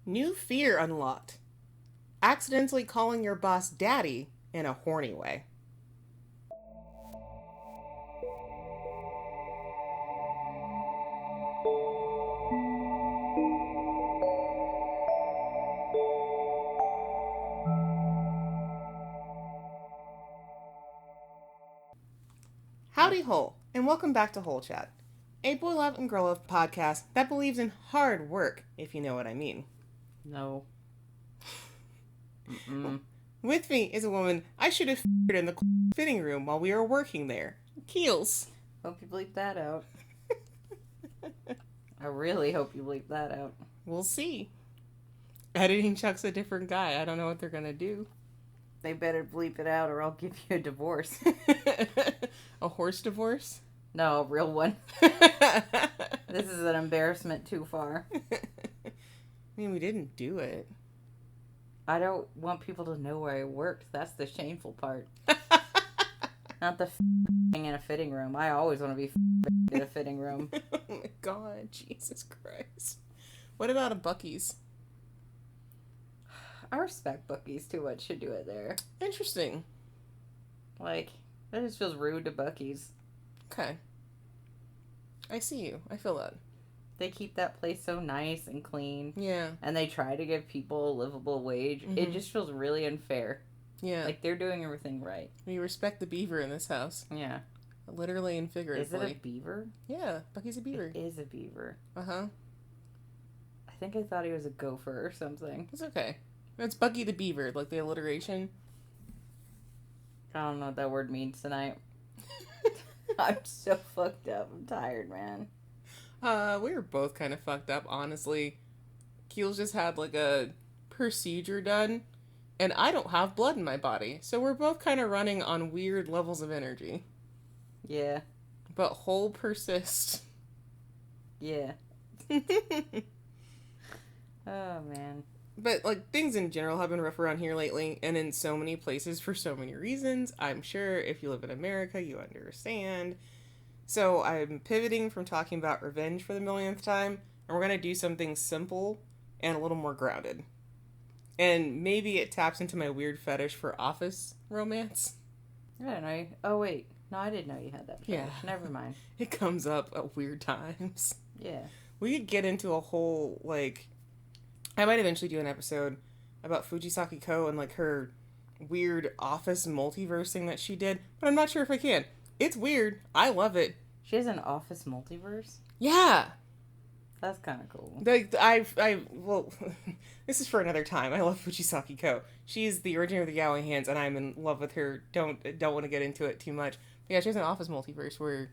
New fear unlocked. Accidentally calling your boss daddy in a horny way. Howdy Hole, and welcome back to Hole Chat, a boy love and girl love podcast that believes in hard work, if you know what I mean. No. Mm-mm. With me is a woman I should have in the fitting room while we were working there, Keelz. Hope you bleep that out. I really hope you bleep that out. We'll see. Editing Chuck's a different guy. I don't know what they're gonna do. They better bleep it out or I'll give you a divorce. A horse divorce? No, a real one. This is an embarrassment too far. I mean, we didn't do it. I don't want people to know where I worked. That's the shameful part. Not the in a fitting room. I always want to be in a fitting room. Oh my god, Jesus Christ. What about a Buc-ee's? I respect Buc-ee's too much to do it there. Interesting. Like, that just feels rude to Buc-ee's. Okay. I see you. I feel that. They keep that place so nice and clean. Yeah. And they try to give people a livable wage. Mm-hmm. It just feels really unfair. Yeah. Like, they're doing everything right. We respect the beaver in this house. Yeah. Literally and figuratively. Is it a beaver? Yeah, Buc-ee's a beaver. It is a beaver. Uh-huh. I think I thought he was a gopher or something. It's okay. It's Bucky the Beaver, like the alliteration. I don't know what that word means tonight. I'm so fucked up. I'm tired, man. We were both kind of fucked up, honestly. Keelz just had like a procedure done, and I don't have blood in my body, so we're both kind of running on weird levels of energy. Yeah. But whole persist. Yeah. Oh, man. But, like, things in general have been rough around here lately, and in so many places for so many reasons. I'm sure if you live in America, you understand. So I'm pivoting from talking about revenge for the millionth time, and we're going to do something simple and a little more grounded. And maybe it taps into my weird fetish for office romance. I don't know. Oh, wait. No, I didn't know you had that fetish. Yeah. Never mind. It comes up at weird times. Yeah. We could get into a whole, like... I might eventually do an episode about Fujisaki Ko and, like, her weird office multiverse thing that she did, but I'm not sure if I can. It's weird. I love it. She has an office multiverse? Yeah. That's kind of cool. Well, this is for another time. I love Fujisaki Ko. She's the originator of the Yaoi Hands, and I'm in love with her. Don't want to get into it too much. But yeah, she has an office multiverse where,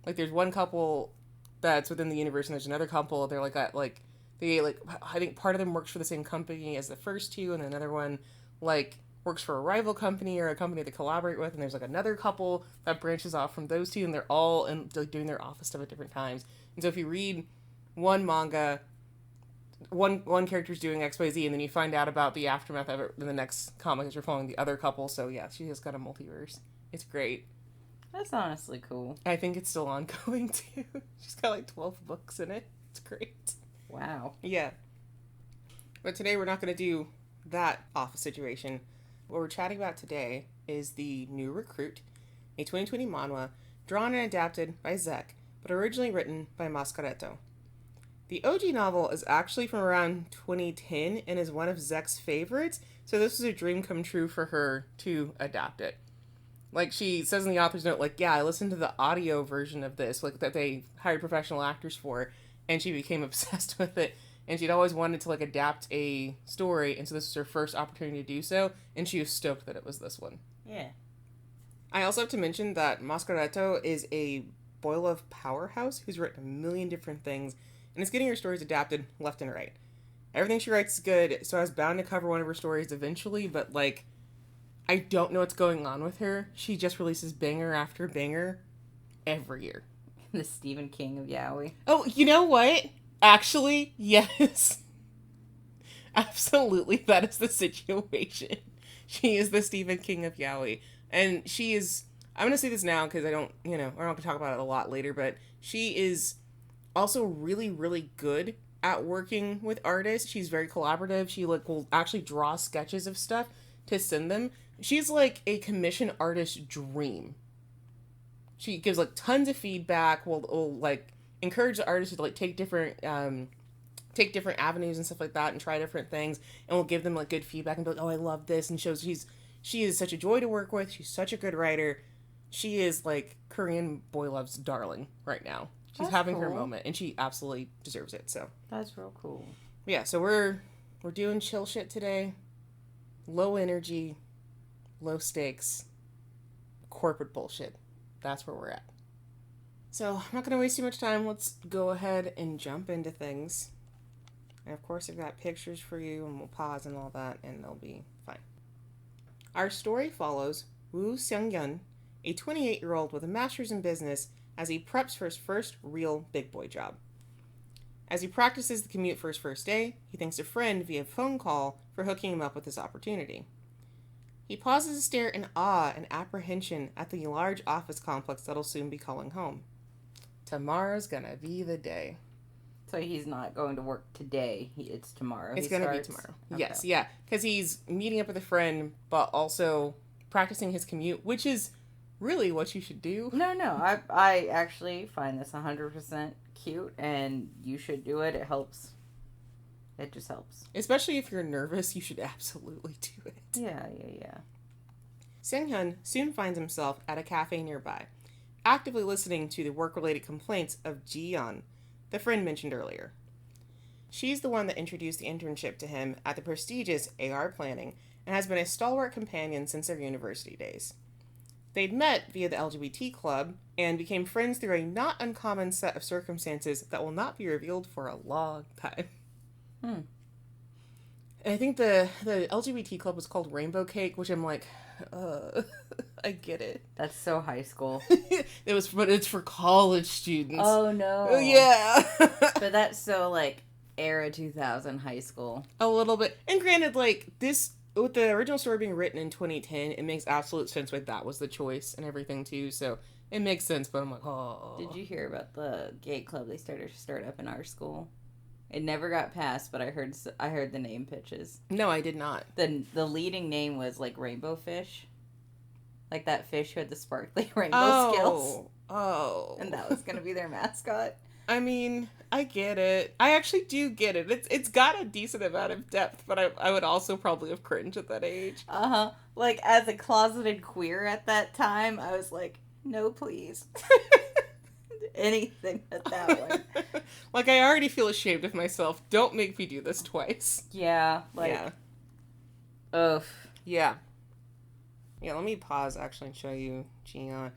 like, there's one couple that's within the universe, and there's another couple. They're like at, like, I think part of them works for the same company as the first two, and another one, like, works for a rival company or a company they collaborate with, and there's, like, another couple that branches off from those two, and they're all like, doing their office stuff at different times. And so if you read one manga, one character's doing XYZ, and then you find out about the aftermath of it in the next comic as you're following the other couple, so yeah, she has got a multiverse. It's great. That's honestly cool. I think it's still ongoing, too. She's got, like, 12 books in it. It's great. Wow. Yeah. But today we're not going to do that office situation. What we're chatting about today is the New Recruit, a 2020 manhwa drawn and adapted by Zec, but originally written by Moscareto. The OG novel is actually from around 2010 and is one of Zec's favorites, so this was a dream come true for her to adapt it. Like, she says in the author's note, like, yeah, I listened to the audio version of this, like, that they hired professional actors for, and she became obsessed with it, and she'd always wanted to, like, adapt a story, and so this was her first opportunity to do so, and she was stoked that it was this one. Yeah. I also have to mention that Moscareto is a boy love powerhouse who's written a million different things, and is getting her stories adapted left and right. Everything she writes is good, so I was bound to cover one of her stories eventually, but, like, I don't know what's going on with her. She just releases banger after banger every year. The Stephen King of yaoi. Oh, you know what? Actually, yes. Absolutely, that is the situation. She is the Stephen King of yaoi. And she is, I'm going to say this now because I don't going to talk about it a lot later, but she is also really, really good at working with artists. She's very collaborative. She like will actually draw sketches of stuff to send them. She's like a commission artist dream. She gives like tons of feedback. Will like encourage the artists to like take different avenues and stuff like that and try different things, and will give them like good feedback and be like, oh, I love this, and shows she is such a joy to work with. She's such a good writer. She is like Korean boy love's darling right now. She's having her moment, and she absolutely deserves it. So that's real cool. Yeah, so we're doing chill shit today. Low energy, low stakes, corporate bullshit. That's where we're at. So I'm not going to waste too much time. Let's go ahead and jump into things. And of course, I've got pictures for you, and we'll pause and all that, and they'll be fine. Our story follows Woo Seunghyun, a 28-year-old with a master's in business, as he preps for his first real big boy job. As he practices the commute for his first day, he thanks a friend via phone call for hooking him up with this opportunity. He pauses to stare in awe and apprehension at the large office complex that'll soon be calling home. Tomorrow's gonna be the day. So he's not going to work today. It's tomorrow. It's gonna be tomorrow. Okay. Yes, yeah. Because he's meeting up with a friend, but also practicing his commute, which is really what you should do. No. I actually find this 100% cute, and you should do it. It helps. It just helps. Especially if you're nervous, you should absolutely do it. Yeah. Seunghyun soon finds himself at a cafe nearby, actively listening to the work-related complaints of Ji-yeon, the friend mentioned earlier. She's the one that introduced the internship to him at the prestigious AR Planning and has been a stalwart companion since their university days. They'd met via the LGBT club and became friends through a not uncommon set of circumstances that will not be revealed for a long time. And I think the LGBT club was called Rainbow Cake, which I'm like, I get it. That's so high school. But it's for college students. Oh no. Oh, yeah. But that's so like era 2000 high school. A little bit. And granted, like this, with the original story being written in 2010, it makes absolute sense why that was the choice and everything too. So it makes sense. But I'm like, oh. Did you hear about the gay club they started to start up in our school? It never got passed, but I heard the name pitches. No, I did not. The leading name was like Rainbow Fish. Like that fish who had the sparkly rainbow scales. Oh. And that was going to be their mascot. I mean, I get it. I actually do get it. It's got a decent amount of depth, but I would also probably have cringed at that age. Uh-huh. Like, as a closeted queer at that time, I was like, no, please. Anything but that one. Like, I already feel ashamed of myself. Don't make me do this twice. Yeah. Ugh. Yeah. Yeah, let me pause, actually, and show you Ji-yeon.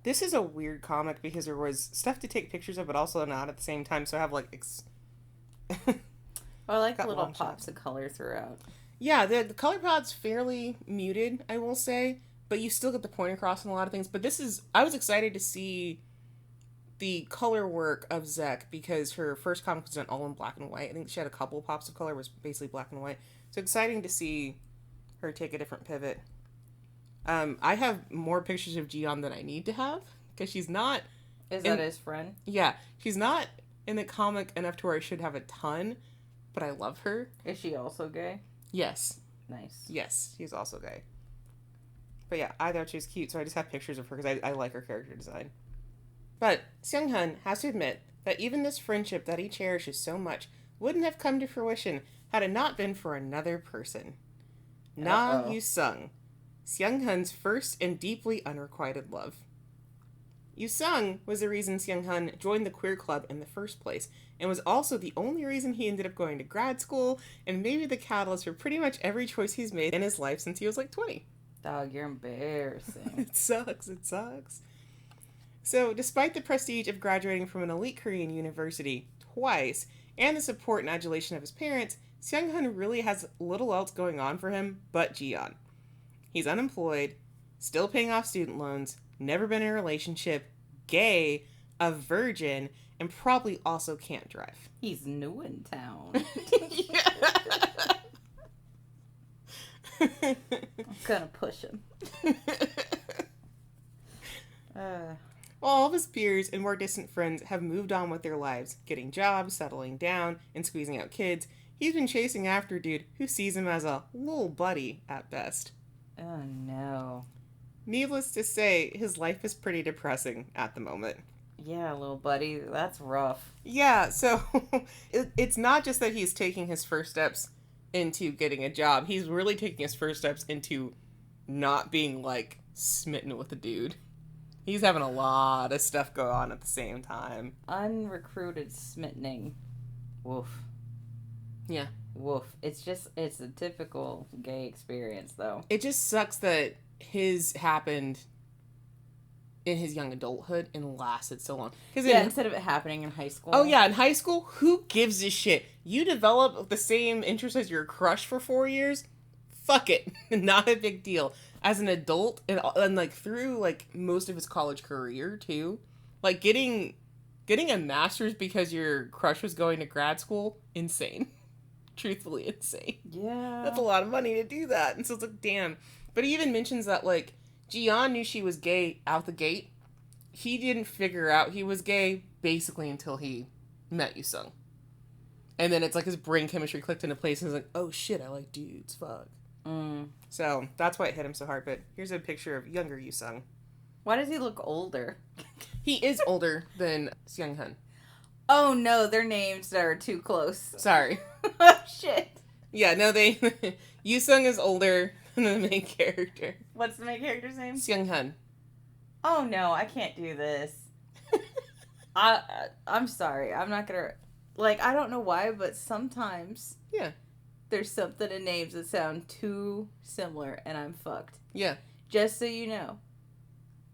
This is a weird comic because there was stuff to take pictures of, but also not at the same time, so I have, like, I like the little pops of color throughout. Yeah, the color palette's fairly muted, I will say, but you still get the point across in a lot of things. But I was excited to see the color work of Zec because her first comic was done all in black and white. I think she had a couple pops of color, was basically black and white. So exciting to see her take a different pivot. I have more pictures of Ji-yeon than I need to have because she's not. Is that his friend? Yeah, she's not in the comic enough to where I should have a ton, but I love her. Is she also gay? Yes. Nice. Yes, she's also gay. But yeah, I thought she was cute, so I just have pictures of her because I like her character design. But Seunghyun has to admit that even this friendship that he cherishes so much wouldn't have come to fruition had it not been for another person. Na Yu-sung, Seunghyun's first and deeply unrequited love. Yu-sung was the reason Seunghyun joined the queer club in the first place, and was also the only reason he ended up going to grad school, and maybe the catalyst for pretty much every choice he's made in his life since he was like 20. Dog, you're embarrassing. It sucks. So, despite the prestige of graduating from an elite Korean university twice, and the support and adulation of his parents, Seunghyun really has little else going on for him but Ji-yeon. He's unemployed, still paying off student loans, never been in a relationship, gay, a virgin, and probably also can't drive. He's new in town. I'm gonna push him. While all of his peers and more distant friends have moved on with their lives, getting jobs, settling down, and squeezing out kids, he's been chasing after a dude who sees him as a little buddy at best. Oh no. Needless to say, his life is pretty depressing at the moment. Yeah, little buddy, that's rough. Yeah, so it's not just that he's taking his first steps into getting a job. He's really taking his first steps into not being, like, smitten with a dude. He's having a lot of stuff go on at the same time. Unrecruited smittening. Woof. Yeah. Woof. It's a typical gay experience, though. It just sucks that his happened in his young adulthood and lasted so long. Instead of it happening in high school. Oh, yeah, in high school, who gives a shit? You develop the same interest as your crush for 4 years? Fuck it. Not a big deal. As an adult, and like, through, like, most of his college career, too, like, getting a master's because your crush was going to grad school, insane. Truthfully insane. Yeah. That's a lot of money to do that. And so it's like, damn. But he even mentions that, like, Jiyeon knew she was gay out the gate. He didn't figure out he was gay basically until he met Yoosung. And then it's like his brain chemistry clicked into place and he's like, oh shit, I like dudes, fuck. So that's why it hit him so hard. But here's a picture of younger Yoosung. Why does he look older? He is older than Seunghyun. Oh no, their names are too close. Sorry. Oh shit. Yeah, no, Yoosung is older than the main character. What's the main character's name? Seunghyun. Oh no, I can't do this. I'm sorry. I'm not gonna... Like, I don't know why, but sometimes... Yeah. There's something in names that sound too similar, and I'm fucked. Yeah. Just so you know,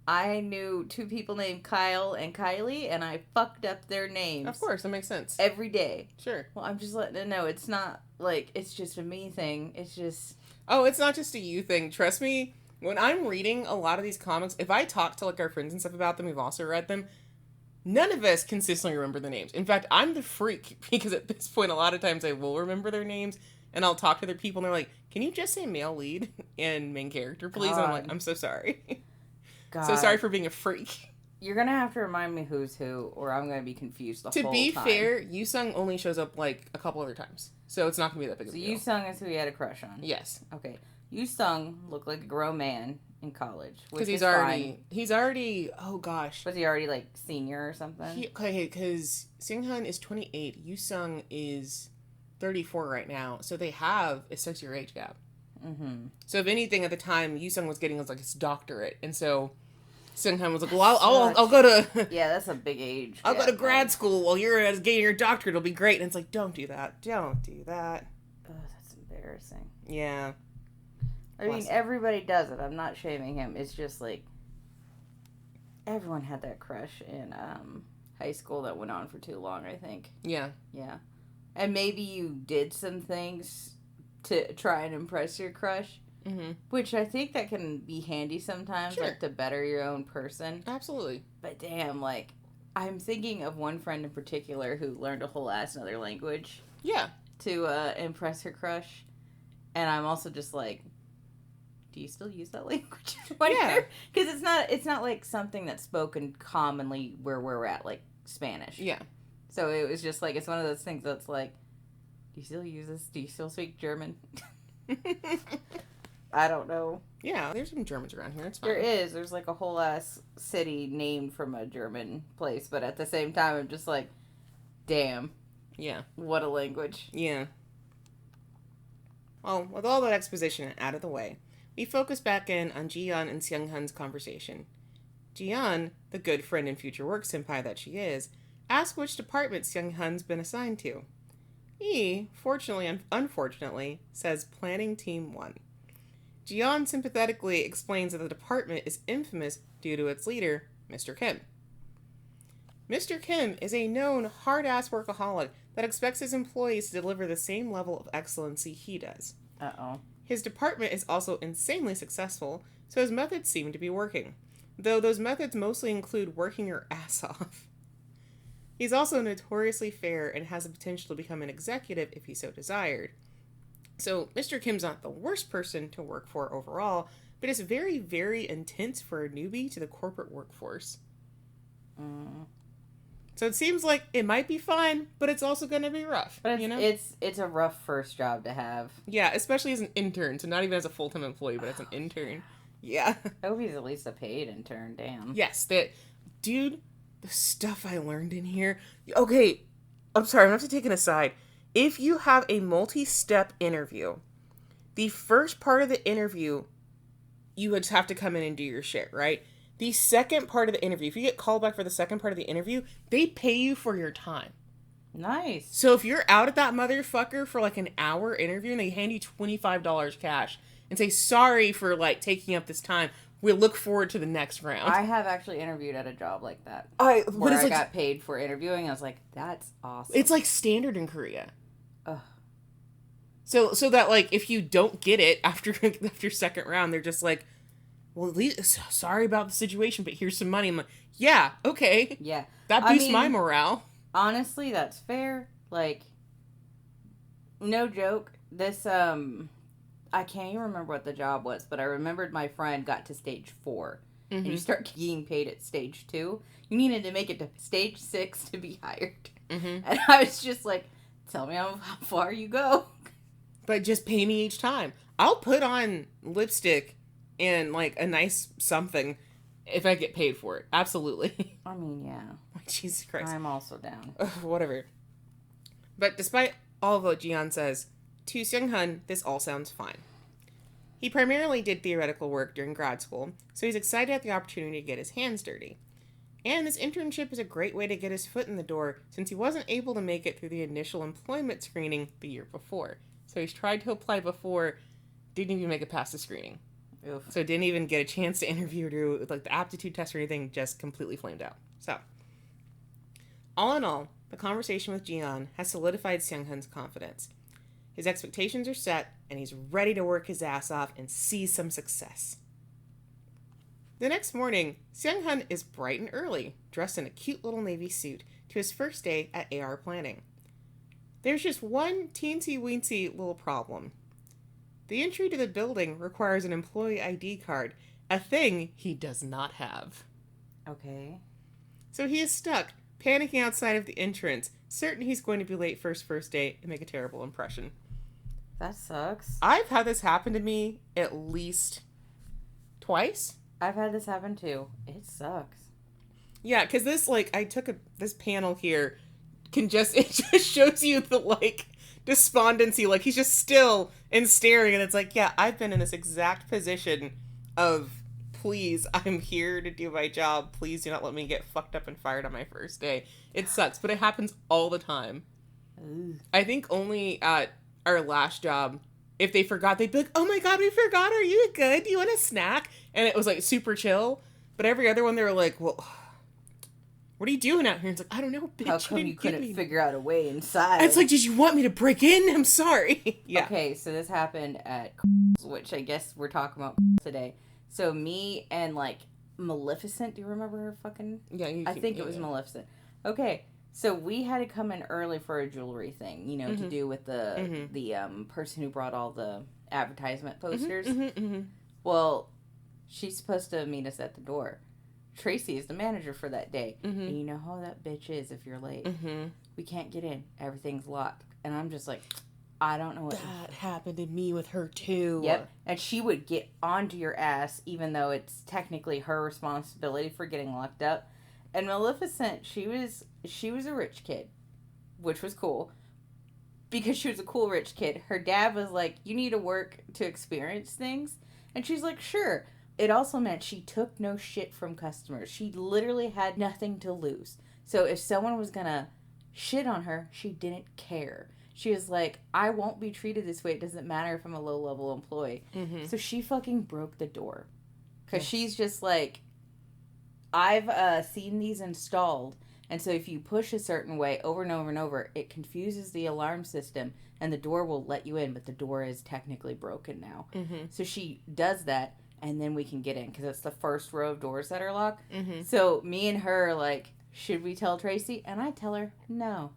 I knew 2 people named Kyle and Kylie, and I fucked up their names. Of course, that makes sense. Every day. Sure. Well, I'm just letting it know. It's not, like, it's just a me thing. It's just... Oh, it's not just a you thing. Trust me, when I'm reading a lot of these comics, if I talk to, like, our friends and stuff about them, we've also read them, none of us consistently remember their names. In fact, I'm the freak, because at this point, a lot of times I will remember their names, and I'll talk to other people, and they're like, can you just say male lead and main character, please? God. And I'm like, I'm so sorry. God. So sorry for being a freak. You're gonna have to remind me who's who, or I'm gonna be confused the whole time. To be fair, Yoosung only shows up, like, a couple other times. So it's not gonna be that big of a deal. Yoosung is who he had a crush on. Yes. Okay. Yoosung looked like a grown man in college. Because he's already, oh gosh. Was he already, like, senior or something? Okay, because Seunghyun is 28, Yoosung is 34 right now, so they have a 6-year age gap. Mm-hmm. So if anything, at the time, Yoosung was getting like his doctorate, and so Seunghyun was like, well, I'll go to... Yeah, that's a big age. I'll go to grad school while you're getting your doctorate, it'll be great. And it's like, don't do that. Don't do that. Oh, that's embarrassing. Yeah. I mean, everybody does it. I'm not shaming him. It's just like, everyone had that crush in high school that went on for too long, I think. Yeah. Yeah. And maybe you did some things to try and impress your crush, which I think that can be handy sometimes, Sure. like to better your own person. Absolutely. But damn, like, I'm thinking of one friend in particular who learned a whole ass another language. Yeah. To impress her crush. And I'm also just like, do you still use that language? Yeah. Because it's not like something that's spoken commonly where we're at, like Spanish. Yeah. So it was just like, it's one of those things that's like, do you still use this? Do you still speak German? I don't know. Yeah, there's some Germans around here. It's fine. There is. There's like a whole ass city named from a German place. But at the same time, I'm just like, damn. Yeah. What a language. Yeah. Well, with all that exposition out of the way, we focus back in on Jiyeon and Seunghyun's conversation. Jiyeon, the good friend and future work senpai that she is, asks which department Seunghyun's been assigned to. He, fortunately and unfortunately, says Planning Team 1. Jiyeon sympathetically explains that the department is infamous due to its leader, Mr. Kim. Mr. Kim is a known hard-ass workaholic that expects his employees to deliver the same level of excellency he does. Uh-oh. His department is also insanely successful, so his methods seem to be working, though those methods mostly include working your ass off. He's also notoriously fair and has the potential to become an executive if he so desired. So, Mr. Kim's not the worst person to work for overall, but it's very, very intense for a newbie to the corporate workforce. Mm. So it seems like it might be fine, but it's also going to be rough. But you know? it's a rough first job to have. Yeah, especially as an intern. So not even as a full-time employee, but as an intern. Yeah. I hope he's at least a paid intern. Damn. Yes, dude, the stuff I learned in here. Okay, I'm sorry, I'm going to have to take an aside. If you have a multi-step interview, the first part of the interview, you would have to come in and do your shit, right? The second part of the interview, if you get called back for the second part of the interview, they pay you for your time. Nice. So if you're out at that motherfucker for like an hour interview and they hand you $25 cash and say, sorry for like taking up this time, we'll look forward to the next round. I have actually interviewed at a job like that. I got paid for interviewing. I was like, that's awesome. It's like standard in Korea. Ugh. So that like if you don't get it after second round, they're just like, well, at least, sorry about the situation, but here's some money. I'm like, yeah, okay. Yeah. That boosts my morale. Honestly, that's fair. Like, no joke. This, I can't even remember what the job was, but I remembered my friend got to stage 4. Mm-hmm. And you start getting paid at stage 2. You needed to make it to stage 6 to be hired. Mm-hmm. And I was just like, tell me how far you go. But just pay me each time. I'll put on lipstick and like a nice something if I get paid for it. Absolutely. I mean, yeah. Jesus Christ. I'm also down. Whatever. But despite all of what Jian says, to Seunghyun, this all sounds fine. He primarily did theoretical work during grad school, so he's excited at the opportunity to get his hands dirty. And this internship is a great way to get his foot in the door since he wasn't able to make it through the initial employment screening the year before. So he's tried to apply before, didn't even make it past the screening. Oof. So didn't even get a chance to interview or do like the aptitude test or anything, just completely flamed out. So, all in all, the conversation with Jian has solidified Seunghyun's confidence. His expectations are set, and he's ready to work his ass off and see some success. The next morning, Seunghyun is bright and early, dressed in a cute little navy suit, to his first day at AR planning. There's just one teensy-weensy little problem. The entry to the building requires an employee ID card, a thing he does not have. Okay. So he is stuck, panicking outside of the entrance, certain he's going to be late for his first day and make a terrible impression. That sucks. I've had this happen to me at least twice. I've had this happen too. It sucks. Yeah, because this, like, this panel here it just shows you the, like, despondency. Like, he's just still and staring, and it's like, yeah, I've been in this exact position of, please, I'm here to do my job. Please do not let me get fucked up and fired on my first day. It sucks, but it happens all the time. Ooh. I think only at our last job, if they forgot, they'd be like, oh my god, we forgot, are you good? Do you want a snack? And it was, like, super chill. But every other one, they were like, well, what are you doing out here? And it's like, I don't know, bitch. How come you couldn't figure out a way inside? It's like, did you want me to break in? I'm sorry. Yeah. Okay, so this happened at Keelz, which I guess we're talking about today. So me and, like, Maleficent, do you remember her fucking... Yeah, I think it was Maleficent. Okay, so we had to come in early for a jewelry thing, you know, to do with the person who brought all the advertisement posters. Well, she's supposed to meet us at the door. Tracy is the manager for that day. And you know how that bitch is if you're late. We can't get in. Everything's locked. And I'm just like, I don't know what... That happened to me with her, too. Yep. And she would get onto your ass, even though it's technically her responsibility for getting locked up. And Maleficent, she was a rich kid, which was cool. Because she was a cool rich kid. Her dad was like, you need to work to experience things. And she's like, sure. It also meant she took no shit from customers. She literally had nothing to lose. So if someone was going to shit on her, she didn't care. She was like, I won't be treated this way. It doesn't matter if I'm a low-level employee. So she fucking broke the door. Because she's just like, I've seen these installed. And so if you push a certain way over and over and over, it confuses the alarm system. And the door will let you in, but the door is technically broken now. So she does that. And then we can get in, because it's the first row of doors that are locked. So me and her are like, should we tell Tracy? And I tell her, no.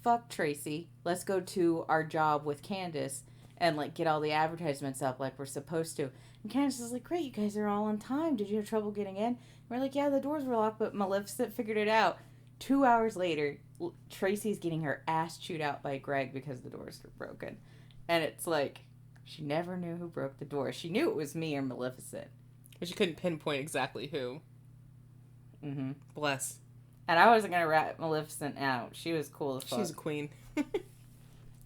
Fuck Tracy. Let's go to our job with Candace and, like, get all the advertisements up like we're supposed to. And Candace is like, great, you guys are all on time. Did you have trouble getting in? We're like, yeah, the doors were locked, but Maleficent figured it out. 2 hours later, Tracy's getting her ass chewed out by Greg because the doors were broken. And it's like, she never knew who broke the door. She knew it was me or Maleficent. But she couldn't pinpoint exactly who. Mm-hmm. Bless. And I wasn't going to rat Maleficent out. She was cool as fuck. She's a queen.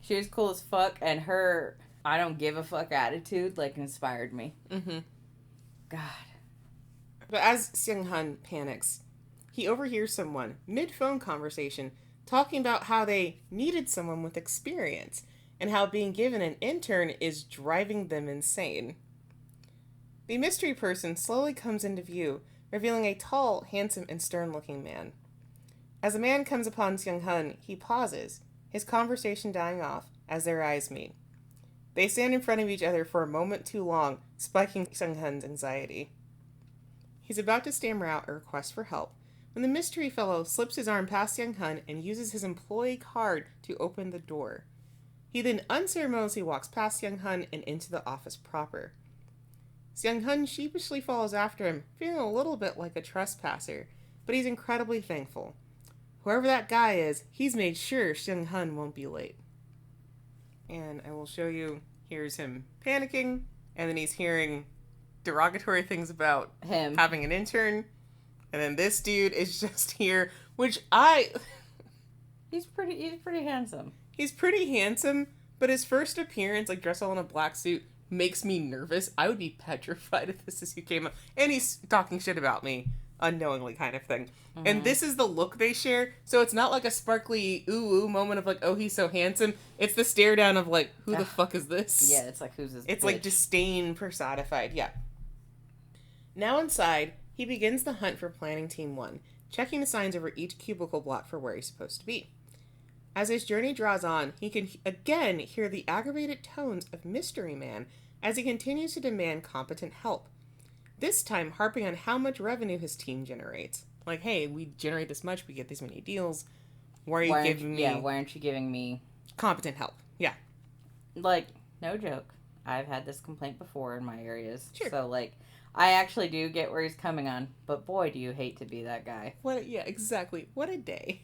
She was cool as fuck, and her I don't give a fuck attitude, like, inspired me. Mm-hmm. God. But as Seunghyun panics, he overhears someone, mid-phone conversation, talking about how they needed someone with experience, and how being given an intern is driving them insane. The mystery person slowly comes into view, revealing a tall, handsome, and stern-looking man. As the man comes upon Seunghyun, he pauses, his conversation dying off as their eyes meet. They stand in front of each other for a moment too long, spiking Seunghyun's anxiety. He's about to stammer out a request for help when the mystery fellow slips his arm past Seunghyun and uses his employee card to open the door. He then unceremoniously walks past Seunghyun and into the office proper. Seunghyun sheepishly follows after him, feeling a little bit like a trespasser, but he's incredibly thankful. Whoever that guy is, he's made sure Seunghyun won't be late. And I will show you, here's him panicking, and then he's hearing derogatory things about him having an intern, and then this dude is just here, which he's pretty handsome. He's pretty handsome, but his first appearance, like dressed all in a black suit, makes me nervous. I would be petrified if this is who came up, and he's talking shit about me unknowingly, kind of thing. Mm-hmm. And this is the look they share, so it's not like a sparkly ooh moment of like, oh, he's so handsome. It's the stare down of like, who the fuck is this? Yeah, it's like, who's this It's bitch? like disdain personified. Yeah. Now inside, he begins the hunt for planning team 1, checking the signs over each cubicle block for where he's supposed to be. As his journey draws on, he can again hear the aggravated tones of Mystery Man as he continues to demand competent help. This time harping on how much revenue his team generates. Like, hey, we generate this much, we get these many deals. Why aren't you giving me competent help? Yeah. Like, no joke. I've had this complaint before in my areas. Sure. So, like, I actually do get where he's coming on, but boy, do you hate to be that guy. Yeah, exactly. What a day.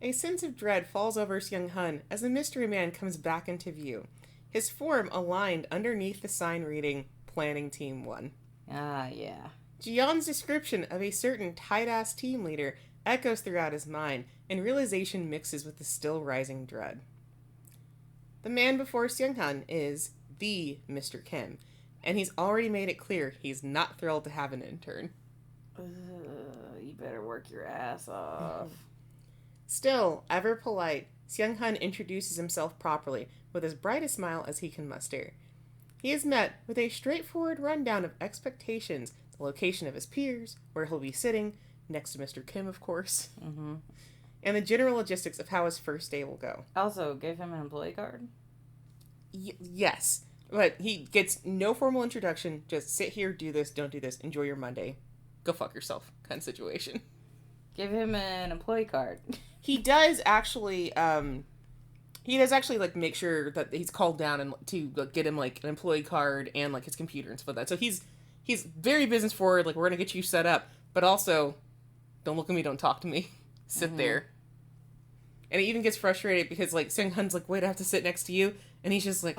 A sense of dread falls over Seunghyun as the mystery man comes back into view, his form aligned underneath the sign reading Planning Team 1. Ah, yeah. Jiyeon's description of a certain tight-ass team leader echoes throughout his mind, and realization mixes with the still rising dread. The man before Seunghyun is the Mr. Kim, and he's already made it clear he's not thrilled to have an intern. You better work your ass off. Still, ever polite, Seunghyun introduces himself properly with as bright a smile as he can muster. He is met with a straightforward rundown of expectations, the location of his peers, where he'll be sitting, next to Mr. Kim, of course, and the general logistics of how his first day will go. Also, give him an employee card? Yes, but he gets no formal introduction, just sit here, do this, don't do this, enjoy your Monday, go fuck yourself, kind of situation. Give him an employee card. He does actually, like, make sure that he's called down and to like, get him, like, an employee card and, like, his computer and stuff like that. So he's very business forward, like, we're gonna get you set up, but also, don't look at me, don't talk to me. Sit there. And he even gets frustrated because, like, Seunghyun's like, wait, I have to sit next to you? And he's just like,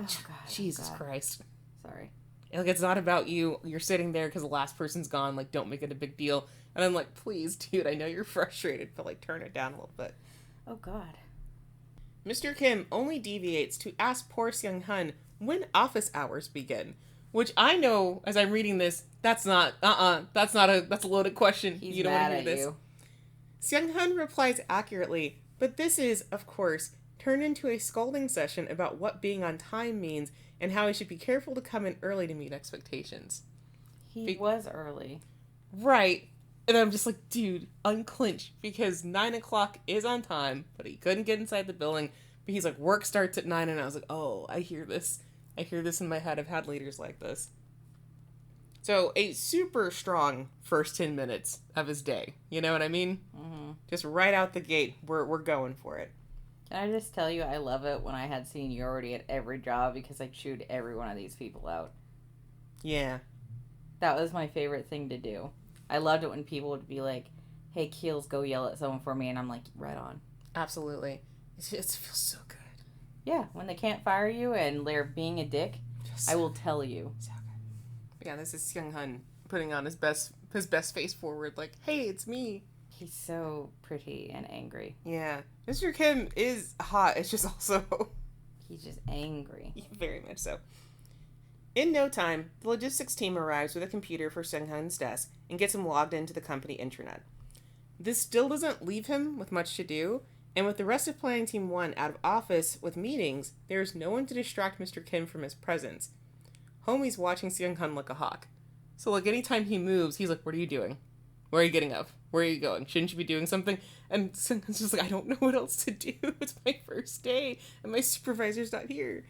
Jesus Christ. Sorry. And, like, it's not about you. You're sitting there because the last person's gone. Like, don't make it a big deal. And I'm like, please, dude, I know you're frustrated, but, like, turn it down a little bit. Oh, God. Mr. Kim only deviates to ask poor Seunghyun when office hours begin. Which I know, as I'm reading this, that's a loaded question. He's you don't mad want to hear at this. you. Seunghyun replies accurately, but this is, of course, turned into a scolding session about what being on time means and how he should be careful to come in early to meet expectations. He was early. Right. And I'm just like, dude, unclinch, because 9 o'clock is on time, but he couldn't get inside the building. But he's like, work starts at 9, and I was like, oh, I hear this. I hear this in my head. I've had leaders like this. So, a super strong first 10 minutes of his day. You know what I mean? Mm-hmm. Just right out the gate, we're going for it. Can I just tell you, I love it when I had seniority at every job because I chewed every one of these people out. Yeah. That was my favorite thing to do. I loved it when people would be like, hey, Keelz, go yell at someone for me. And I'm like, right on. Absolutely. It feels so good. Yeah, when they can't fire you and they're being a dick, I will tell you. So good. Yeah, this is Seunghyun putting on his best face forward, like, hey, it's me. He's so pretty and angry. Yeah. Mr. Kim is hot. It's just also... He's just angry. Very much so. In no time, the logistics team arrives with a computer for Seunghyun's desk and gets him logged into the company intranet. This still doesn't leave him with much to do, and with the rest of Planning Team 1 out of office with meetings, there is no one to distract Mr. Kim from his presence. Homie's watching Seunghyun like a hawk. So, like, anytime he moves, he's like, what are you doing? Where are you getting up? Where are you going? Shouldn't you be doing something? And Seunghyun's just like, I don't know what else to do. It's my first day, and my supervisor's not here.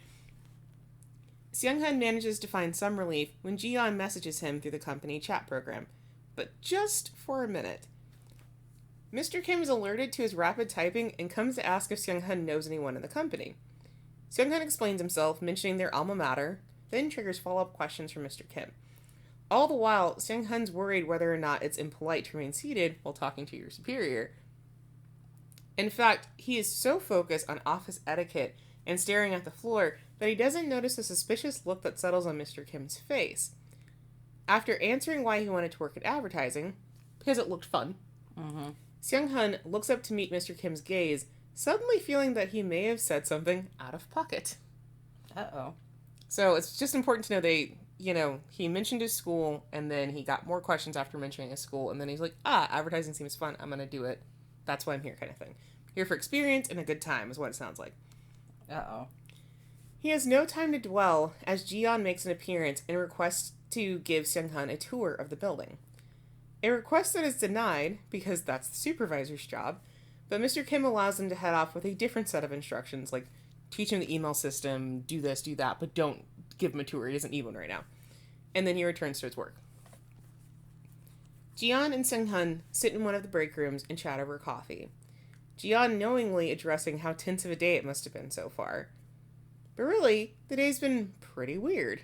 Seunghyun manages to find some relief when Jiyeon messages him through the company chat program, but just for a minute. Mr. Kim is alerted to his rapid typing and comes to ask if Seunghyun knows anyone in the company. Seunghyun explains himself, mentioning their alma mater, then triggers follow-up questions from Mr. Kim. All the while, Seunghyun's worried whether or not it's impolite to remain seated while talking to your superior. In fact, he is so focused on office etiquette and staring at the floor that he doesn't notice the suspicious look that settles on Mr. Kim's face. After answering why he wanted to work in advertising, because it looked fun, Seunghyun looks up to meet Mr. Kim's gaze, suddenly feeling that he may have said something out of pocket. Uh-oh. So it's just important to know he mentioned his school, and then he got more questions after mentioning his school, and then he's like, advertising seems fun, I'm gonna do it. That's why I'm here, kind of thing. Here for experience and a good time is what it sounds like. Uh-oh. He has no time to dwell as Jiyeon makes an appearance and requests to give Seunghyun a tour of the building. A request that is denied, because that's the supervisor's job, but Mr. Kim allows them to head off with a different set of instructions, like teach him the email system, do this, do that, but don't give him a tour, he doesn't need one right now. And then he returns to his work. Jiyeon and Seunghyun sit in one of the break rooms and chat over coffee. Jiyeon knowingly addressing how tense of a day it must have been so far. But really, the day's been pretty weird.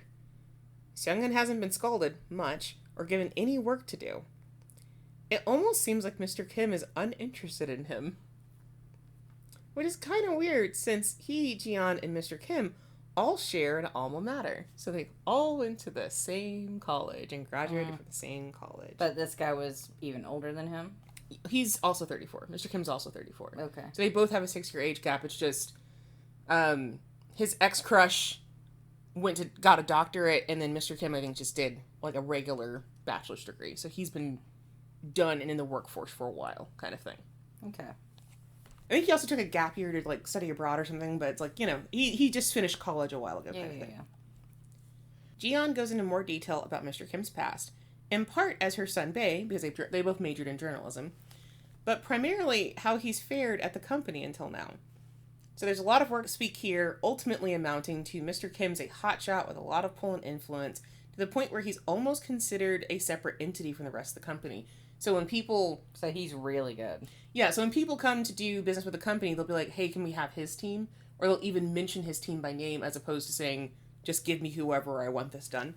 Seunghyun hasn't been scolded much or given any work to do. It almost seems like Mr. Kim is uninterested in him. Which is kind of weird since he, Jiyeon, and Mr. Kim all share an alma mater. So they all went to the same college and graduated from the same college. But this guy was even older than him? He's also 34. Mr. Kim's also 34. Okay. So they both have a 6-year age gap. It's just his ex-crush got a doctorate, and then Mr. Kim, I think, just did like a regular bachelor's degree. So he's been done and in the workforce for a while, kind of thing. Okay. I think he also took a gap year to like study abroad or something, but it's like, he just finished college a while ago, kind of thing. Jiyeon goes into more detail about Mr. Kim's past, in part as her son Bae, because they both majored in journalism, but primarily how he's fared at the company until now. So there's a lot of work to speak here, ultimately amounting to Mr. Kim's a hotshot with a lot of pull and influence, to the point where he's almost considered a separate entity from the rest of the company. So when people... So he's really good. Yeah, so when people come to do business with the company, they'll be like, hey, can we have his team? Or they'll even mention his team by name as opposed to saying, just give me whoever, I want this done.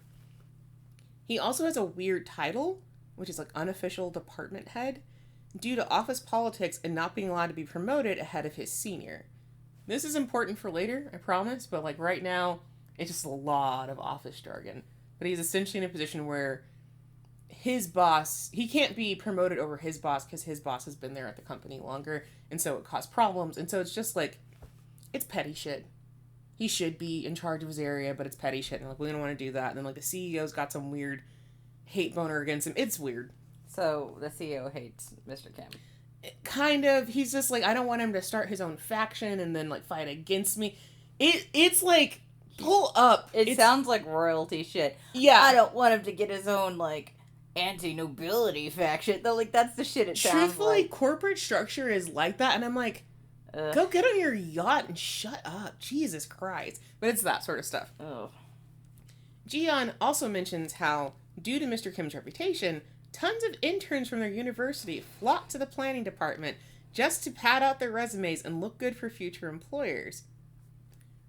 He also has a weird title, which is like unofficial department head, due to office politics and not being allowed to be promoted ahead of his senior. This is important for later, I promise, but like right now, it's just a lot of office jargon. But he's essentially in a position where his boss, he can't be promoted over his boss because his boss has been there at the company longer, and so it caused problems, and so it's just like, it's petty shit. He should be in charge of his area, but it's petty shit, and like, we don't want to do that, and then like the CEO's got some weird hate boner against him. It's weird. So the CEO hates Mr. Kim. Kind of. He's just like, I don't want him to start his own faction and then like fight against me. It's like, pull up. It sounds like royalty shit. Yeah. I don't want him to get his own like anti-nobility faction. Though, like, that's the shit it sounds Truthfully, like. corporate structure is like that, and I'm like, go get on your yacht and shut up. Jesus Christ. But it's that sort of stuff. Oh. Jiyeon also mentions how, due to Mr. Kim's reputation, tons of interns from their university flock to the planning department just to pad out their resumes and look good for future employers.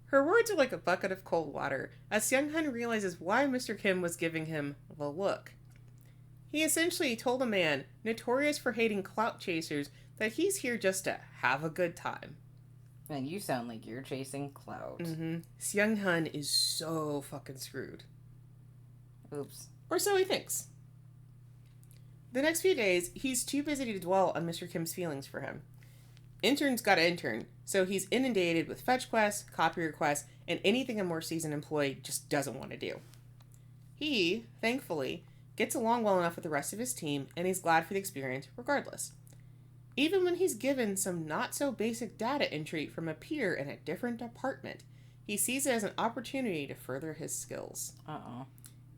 Her words are like a bucket of cold water, as Seunghyun realizes why Mr. Kim was giving him the look. He essentially told a man, notorious for hating clout chasers, that he's here just to have a good time. Man, you sound like you're chasing clout. Seunghyun is so fucking screwed. Oops. Or so he thinks. The next few days, he's too busy to dwell on Mr. Kim's feelings for him. Intern's got an intern, so he's inundated with fetch quests, copy requests, and anything a more seasoned employee just doesn't want to do. He, thankfully, gets along well enough with the rest of his team, and he's glad for the experience regardless. Even when he's given some not-so-basic data entry from a peer in a different department, he sees it as an opportunity to further his skills.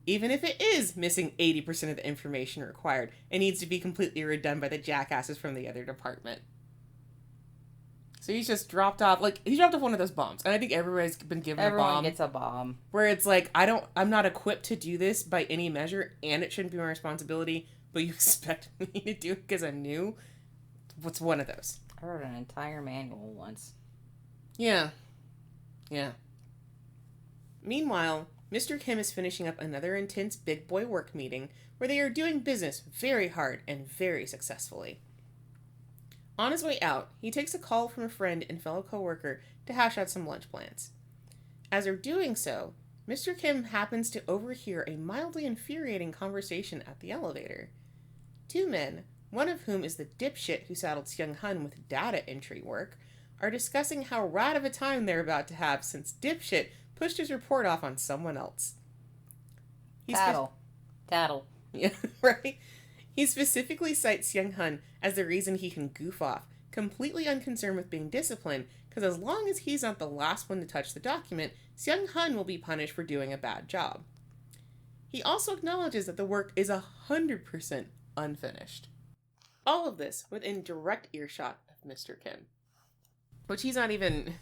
Even if it is missing 80% of the information required and needs to be completely redone by the jackasses from the other department. So he's just dropped off, he dropped off one of those bombs. And I think everybody's been given a bomb. Everyone gets a bomb. Where it's like, I'm not equipped to do this by any measure, and it shouldn't be my responsibility, but you expect me to do it because I'm new? What's one of those? I wrote an entire manual once. Yeah. Meanwhile, Mr. Kim is finishing up another intense big boy work meeting where they are doing business very hard and very successfully. On his way out, he takes a call from a friend and fellow coworker to hash out some lunch plans. As they're doing so, Mr. Kim happens to overhear a mildly infuriating conversation at the elevator. Two men, one of whom is the dipshit who saddled Seunghyun with data entry work, are discussing how rad of a time they're about to have since dipshit pushed his report off on someone else. Tattle. Yeah, right? He specifically cites Seunghyun as the reason he can goof off, completely unconcerned with being disciplined, because as long as he's not the last one to touch the document, Seunghyun will be punished for doing a bad job. He also acknowledges that the work is 100% unfinished. All of this within direct earshot of Mr. Kim. Which he's not even...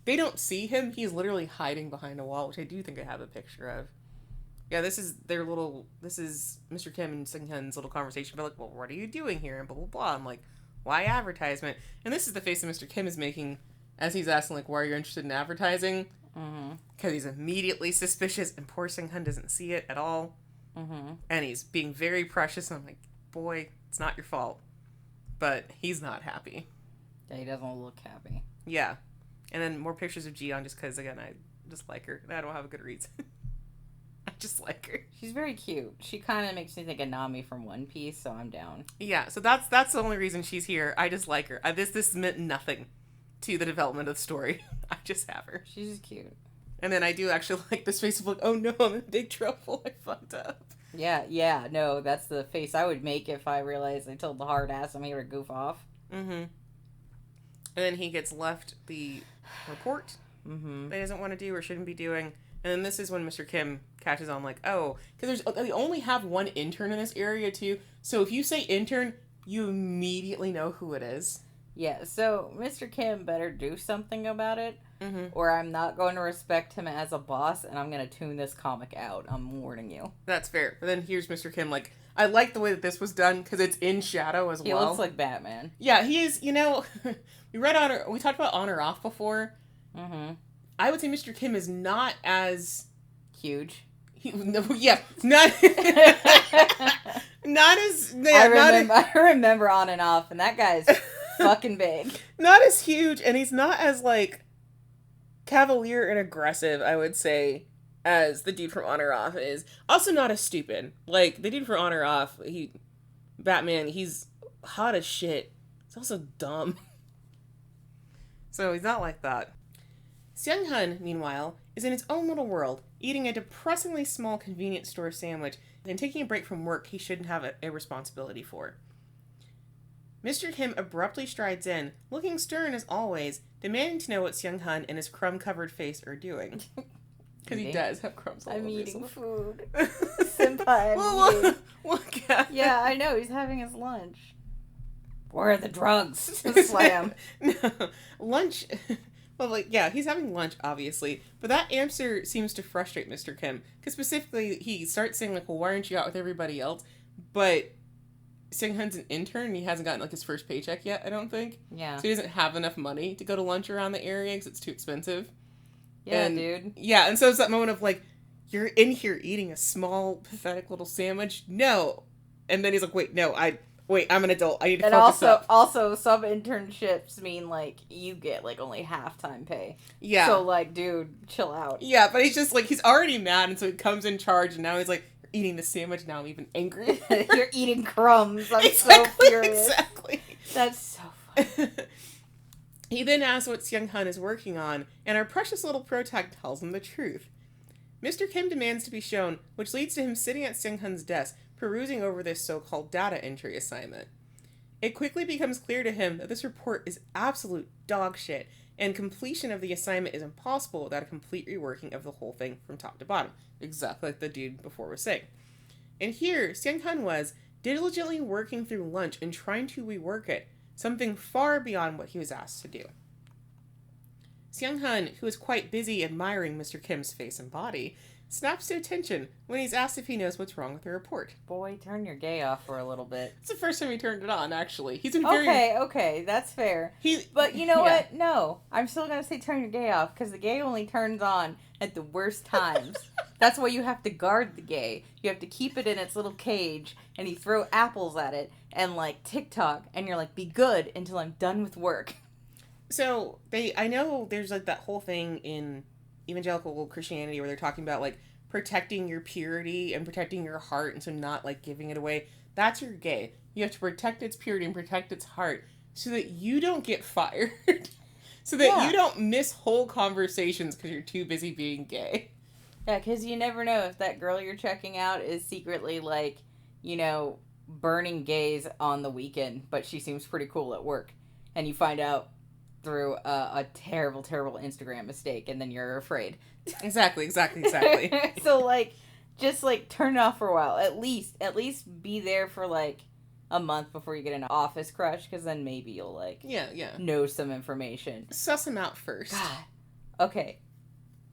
They don't see him. He's literally hiding behind a wall, which I do think I have a picture of. Yeah, this is Mr. Kim and Seunghyun's little conversation. But well, what are you doing here? And blah, blah, blah. I'm like, why advertisement? And this is the face that Mr. Kim is making as he's asking, why are you interested in advertising? Because he's immediately suspicious, and poor Seunghyun doesn't see it at all. And he's being very precious, and I'm like, boy, it's not your fault. But he's not happy. Yeah, he doesn't look happy. Yeah. And then more pictures of Jiyeon, just because, again, I just like her. I don't have a good reason. I just like her. She's very cute. She kind of makes me think of Nami from One Piece, so I'm down. Yeah, so that's the only reason she's here. I just like her. This meant nothing to the development of the story. I just have her. She's just cute. And then I do actually like this face of like, oh no, I'm in big trouble. I fucked up. Yeah, no, that's the face I would make if I realized I told the hard ass I'm here to goof off. And then he gets left the report that he doesn't want to do or shouldn't be doing. And then this is when Mr. Kim catches on, like, oh, because they only have one intern in this area, too. So if you say intern, you immediately know who it is. Yeah, so Mr. Kim better do something about it, or I'm not going to respect him as a boss, and I'm going to tune this comic out. I'm warning you. That's fair. But then here's Mr. Kim, like, I like the way that this was done, because it's in shadow as well. He looks like Batman. Yeah, he is, we talked about on or off before. I would say Mr. Kim is not as... Huge. Not as... I remember on and off, and that guy's fucking big. Not as huge, and he's not as, like, cavalier and aggressive, I would say, as the dude from On or Off is. Also not as stupid. Like, the dude from On or Off, Batman, he's hot as shit. He's also dumb. So he's not like that. Seunghyun, meanwhile, is in his own little world, eating a depressingly small convenience store sandwich and taking a break from work he shouldn't have a responsibility for. Mr. Kim abruptly strides in, looking stern as always, demanding to know what Seunghyun and his crumb-covered face are doing. Because he does have crumbs all over his eating food. Senpai, Yeah, I know, he's having his lunch. Where are the drugs? Slam. No, lunch... Well, he's having lunch, obviously, but that answer seems to frustrate Mr. Kim, because specifically, he starts saying, like, well, why aren't you out with everybody else? But Seunghyun's an intern, and he hasn't gotten, like, his first paycheck yet, I don't think. Yeah. So he doesn't have enough money to go to lunch around the area, because it's too expensive. Yeah, dude. Yeah, and so it's that moment of, like, you're in here eating a small, pathetic little sandwich? No. And then he's like, wait, no, I'm an adult. I need to And focus up. also, some internships mean, like, you get, like, only half-time pay. Yeah. So, like, dude, chill out. Yeah, but he's just, like, he's already mad, and so he comes in charge, and now he's like, you're eating the sandwich, now I'm even angry. You're eating crumbs. I'm exactly, so furious. Exactly. That's so funny. He then asks what Seunghyun is working on, and our precious little protag tells him the truth. Mr. Kim demands to be shown, which leads to him sitting at Seunghyun's desk, perusing over this so-called data entry assignment. It quickly becomes clear to him that this report is absolute dog shit, and completion of the assignment is impossible without a complete reworking of the whole thing from top to bottom, exactly like the dude before was saying. And here, Seunghyun was diligently working through lunch and trying to rework it, something far beyond what he was asked to do. Seunghyun, who is quite busy admiring Mr. Kim's face and body, snaps to attention when he's asked if he knows what's wrong with the report. Boy, turn your gay off for a little bit. It's the first time he turned it on, actually. He's been very... Okay, that's fair. He, but you know what? No. I'm still going to say turn your gay off, because the gay only turns on at the worst times. That's why you have to guard the gay. You have to keep it in its little cage, and you throw apples at it, and, like, TikTok, and you're like, be good until I'm done with work. So, I know there's, like, that whole thing in evangelical Christianity where they're talking about, like, protecting your purity and protecting your heart, and so not, like, giving it away. That's your gay. You have to protect its purity and protect its heart so that you don't get fired. So that you don't miss whole conversations because you're too busy being gay. Yeah, because you never know if that girl you're checking out is secretly, like, you know, burning gays on the weekend, but she seems pretty cool at work. And you find out through a terrible, terrible Instagram mistake, and then you're afraid. Exactly. So, like, just, like, turn it off for a while. At least be there for, like, a month before you get an office crush, because then maybe you'll, like, know some information. Suss him out first. God. Okay.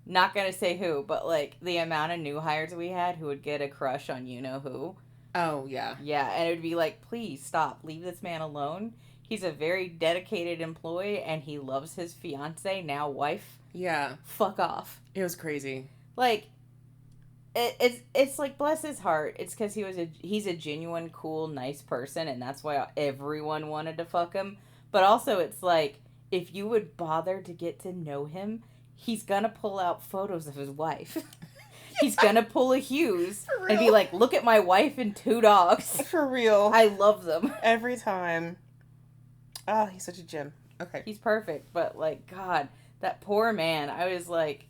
Not gonna say who, but, like, the amount of new hires we had who would get a crush on you-know-who. Oh, yeah. Yeah, and it would be like, please stop. Leave this man alone. He's a very dedicated employee, and he loves his fiancée, now wife. Yeah. Fuck off. It was crazy. Like, it's like, bless his heart. It's because he's a genuine, cool, nice person, and that's why everyone wanted to fuck him. But also, it's like, if you would bother to get to know him, he's gonna pull out photos of his wife. He's gonna pull a Hughes and be like, look at my wife and 2 dogs. For real. I love them. Every time. Oh, he's such a gem. Okay. He's perfect, but, like, God, that poor man. I was like,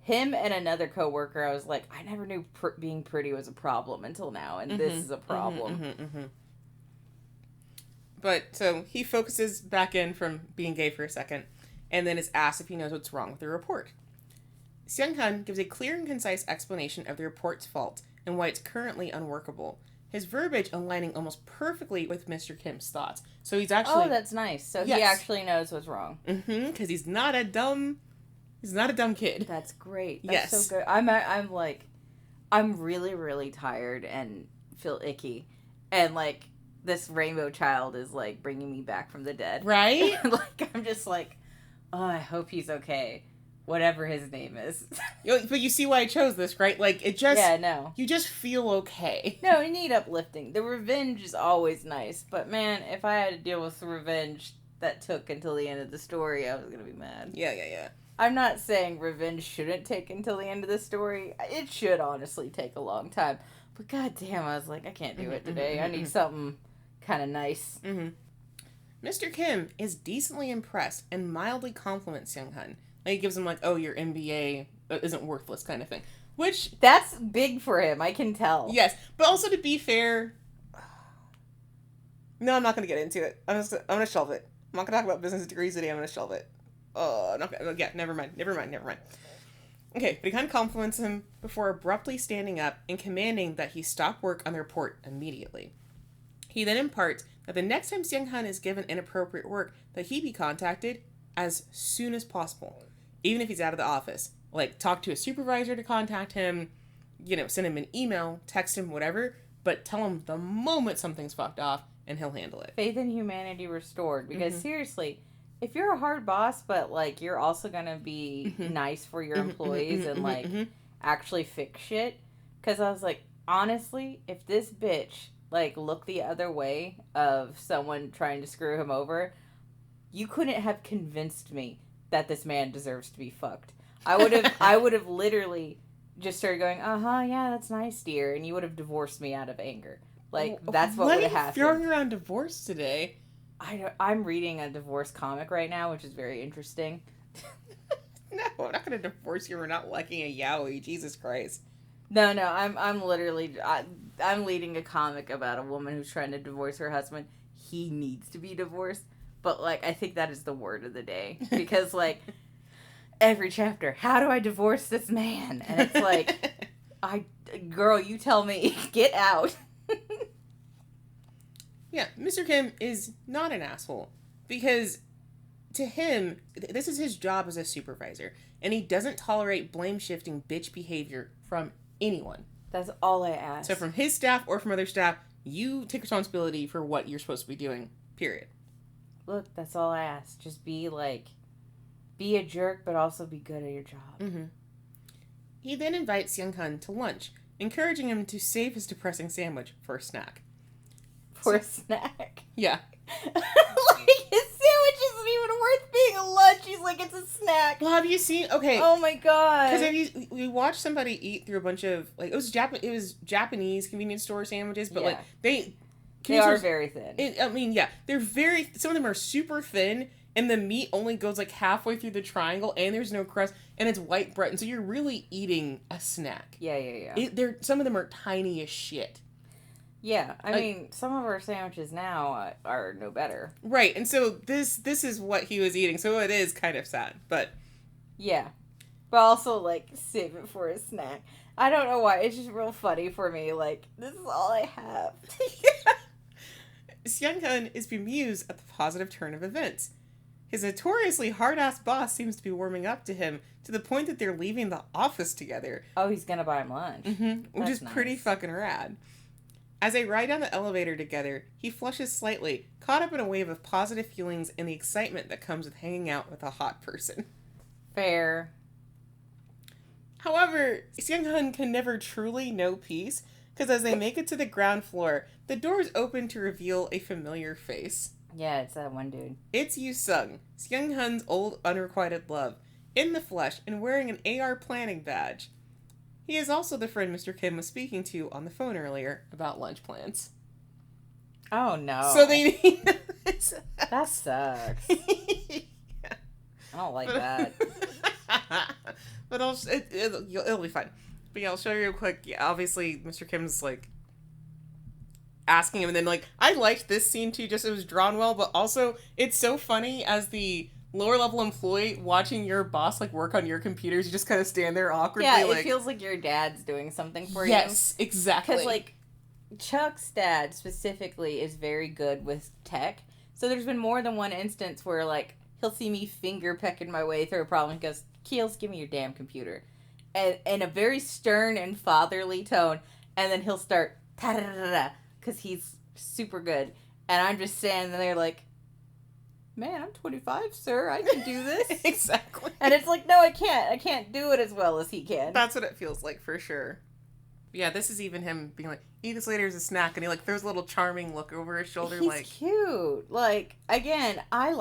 him and another coworker, I was like, I never knew being pretty was a problem until now, and this is a problem. But, so, he focuses back in from being gay for a second, and then is asked if he knows what's wrong with the report. Seunghyun gives a clear and concise explanation of the report's fault and why it's currently unworkable. His verbiage aligning almost perfectly with Mr. Kim's thoughts. So he's actually... Oh, that's nice. So he actually knows what's wrong. Because he's not a dumb kid. That's great. That's so good. I'm like, I'm really, really tired and feel icky. And, like, this rainbow child is, like, bringing me back from the dead. Right? Like, I'm just like, oh, I hope he's okay. Whatever his name is. But you see why I chose this, right? Like, it just... Yeah, no. You just feel okay. No, you need uplifting. The revenge is always nice. But, man, if I had to deal with revenge that took until the end of the story, I was going to be mad. Yeah. I'm not saying revenge shouldn't take until the end of the story. It should, honestly, take a long time. But, goddamn, I was like, I can't do it today. I need something kind of nice. Mr. Kim is decently impressed and mildly compliments Seunghyun. Like, he gives him, like, oh, your MBA isn't worthless kind of thing. Which... That's big for him, I can tell. Yes. But also, to be fair... No, I'm not going to get into it. I'm going to shelve it. I'm not going to talk about business degrees today. I'm going to shelve it. Never mind. Okay, but he kind of compliments him before abruptly standing up and commanding that he stop work on the report immediately. He then imparts that the next time Seunghyun is given inappropriate work, that he be contacted as soon as possible, even if he's out of the office. Like, talk to a supervisor to contact him, send him an email, text him, whatever, but tell him the moment something's fucked off, and he'll handle it. Faith in humanity restored, because seriously, if you're a hard boss, but, like, you're also gonna be nice for your employees and, like, actually fix shit, because I was like, honestly, if this bitch like, look the other way of someone trying to screw him over, you couldn't have convinced me that this man deserves to be fucked. I would have literally just started going, yeah, that's nice, dear, and you would have divorced me out of anger. Like, that's what would have happened. Why are you throwing around divorce today? I'm reading a divorce comic right now, which is very interesting. No, I'm not going to divorce you for not liking a yaoi. Jesus Christ. No, I'm literally, I'm leading a comic about a woman who's trying to divorce her husband. He needs to be divorced. But, like, I think that is the word of the day. Because, like, every chapter, how do I divorce this man? And it's like, girl, you tell me, get out. Yeah, Mr. Kim is not an asshole. Because to him, this is his job as a supervisor. And he doesn't tolerate blame-shifting bitch behavior from anyone. That's all I ask. So from his staff or from other staff, you take responsibility for what you're supposed to be doing, period. Look, that's all I ask. Just be a jerk, but also be good at your job. Mm-hmm. He then invites Seunghyun to lunch, encouraging him to save his depressing sandwich for a snack. For a snack? Yeah. Like, his sandwich isn't even worth being a lunch. He's like, it's a snack. Well, have you seen... Okay. Oh, my God. Because we watched somebody eat through a bunch of... Like, it was Japanese convenience store sandwiches, but, like, they are very thin. They're very... Some of them are super thin, and the meat only goes, like, halfway through the triangle, and there's no crust, and it's white bread, and so you're really eating a snack. Yeah. Some of them are tiny as shit. Yeah, I mean, some of our sandwiches now are no better. Right, and so this is what he was eating, so it is kind of sad, but... Yeah. But also, like, save it for a snack. I don't know why, it's just real funny for me, like, this is all I have. Yeah. Seunghyun is bemused at the positive turn of events. His notoriously hard-ass boss seems to be warming up to him, to the point that they're leaving the office together. Oh, he's gonna buy him lunch. Mm-hmm, which is nice. Pretty fucking rad. As they ride down the elevator together, he flushes slightly, caught up in a wave of positive feelings and the excitement that comes with hanging out with a hot person. Fair. However, Seunghyun can never truly know peace, because as they make it to the ground floor, the doors open to reveal a familiar face. Yeah, it's that one dude. It's Yu-sung, Seunghyun's old unrequited love, in the flesh and wearing an AR planning badge. He is also the friend Mr. Kim was speaking to on the phone earlier about lunch plans. Oh, no. So they need... That sucks. Yeah. I don't like that. But it'll be fun. But yeah, I'll show you real quick. Yeah, obviously, Mr. Kim's, like, asking him, and then, like, I liked this scene, too, just it was drawn well, but also, it's so funny as the lower-level employee watching your boss, like, work on your computers. You just kind of stand there awkwardly, yeah, like... it feels like your dad's doing something for you. Yes, exactly. Because, like, Chuck's dad, specifically, is very good with tech. So there's been more than one instance where, like, he'll see me finger-pecking my way through a problem and goes, Keelz, give me your damn computer. And in a very stern and fatherly tone, and then he'll start, ta-da-da-da-da, because he's super good. And I'm just standing there like, man, I'm 25, sir. I can do this. Exactly. And it's like, no, I can't. I can't do it as well as he can. That's what it feels like, for sure. Yeah, this is even him being like, eat this later as a snack, and he, like, throws a little charming look over his shoulder, He's like... cute. Like, again, I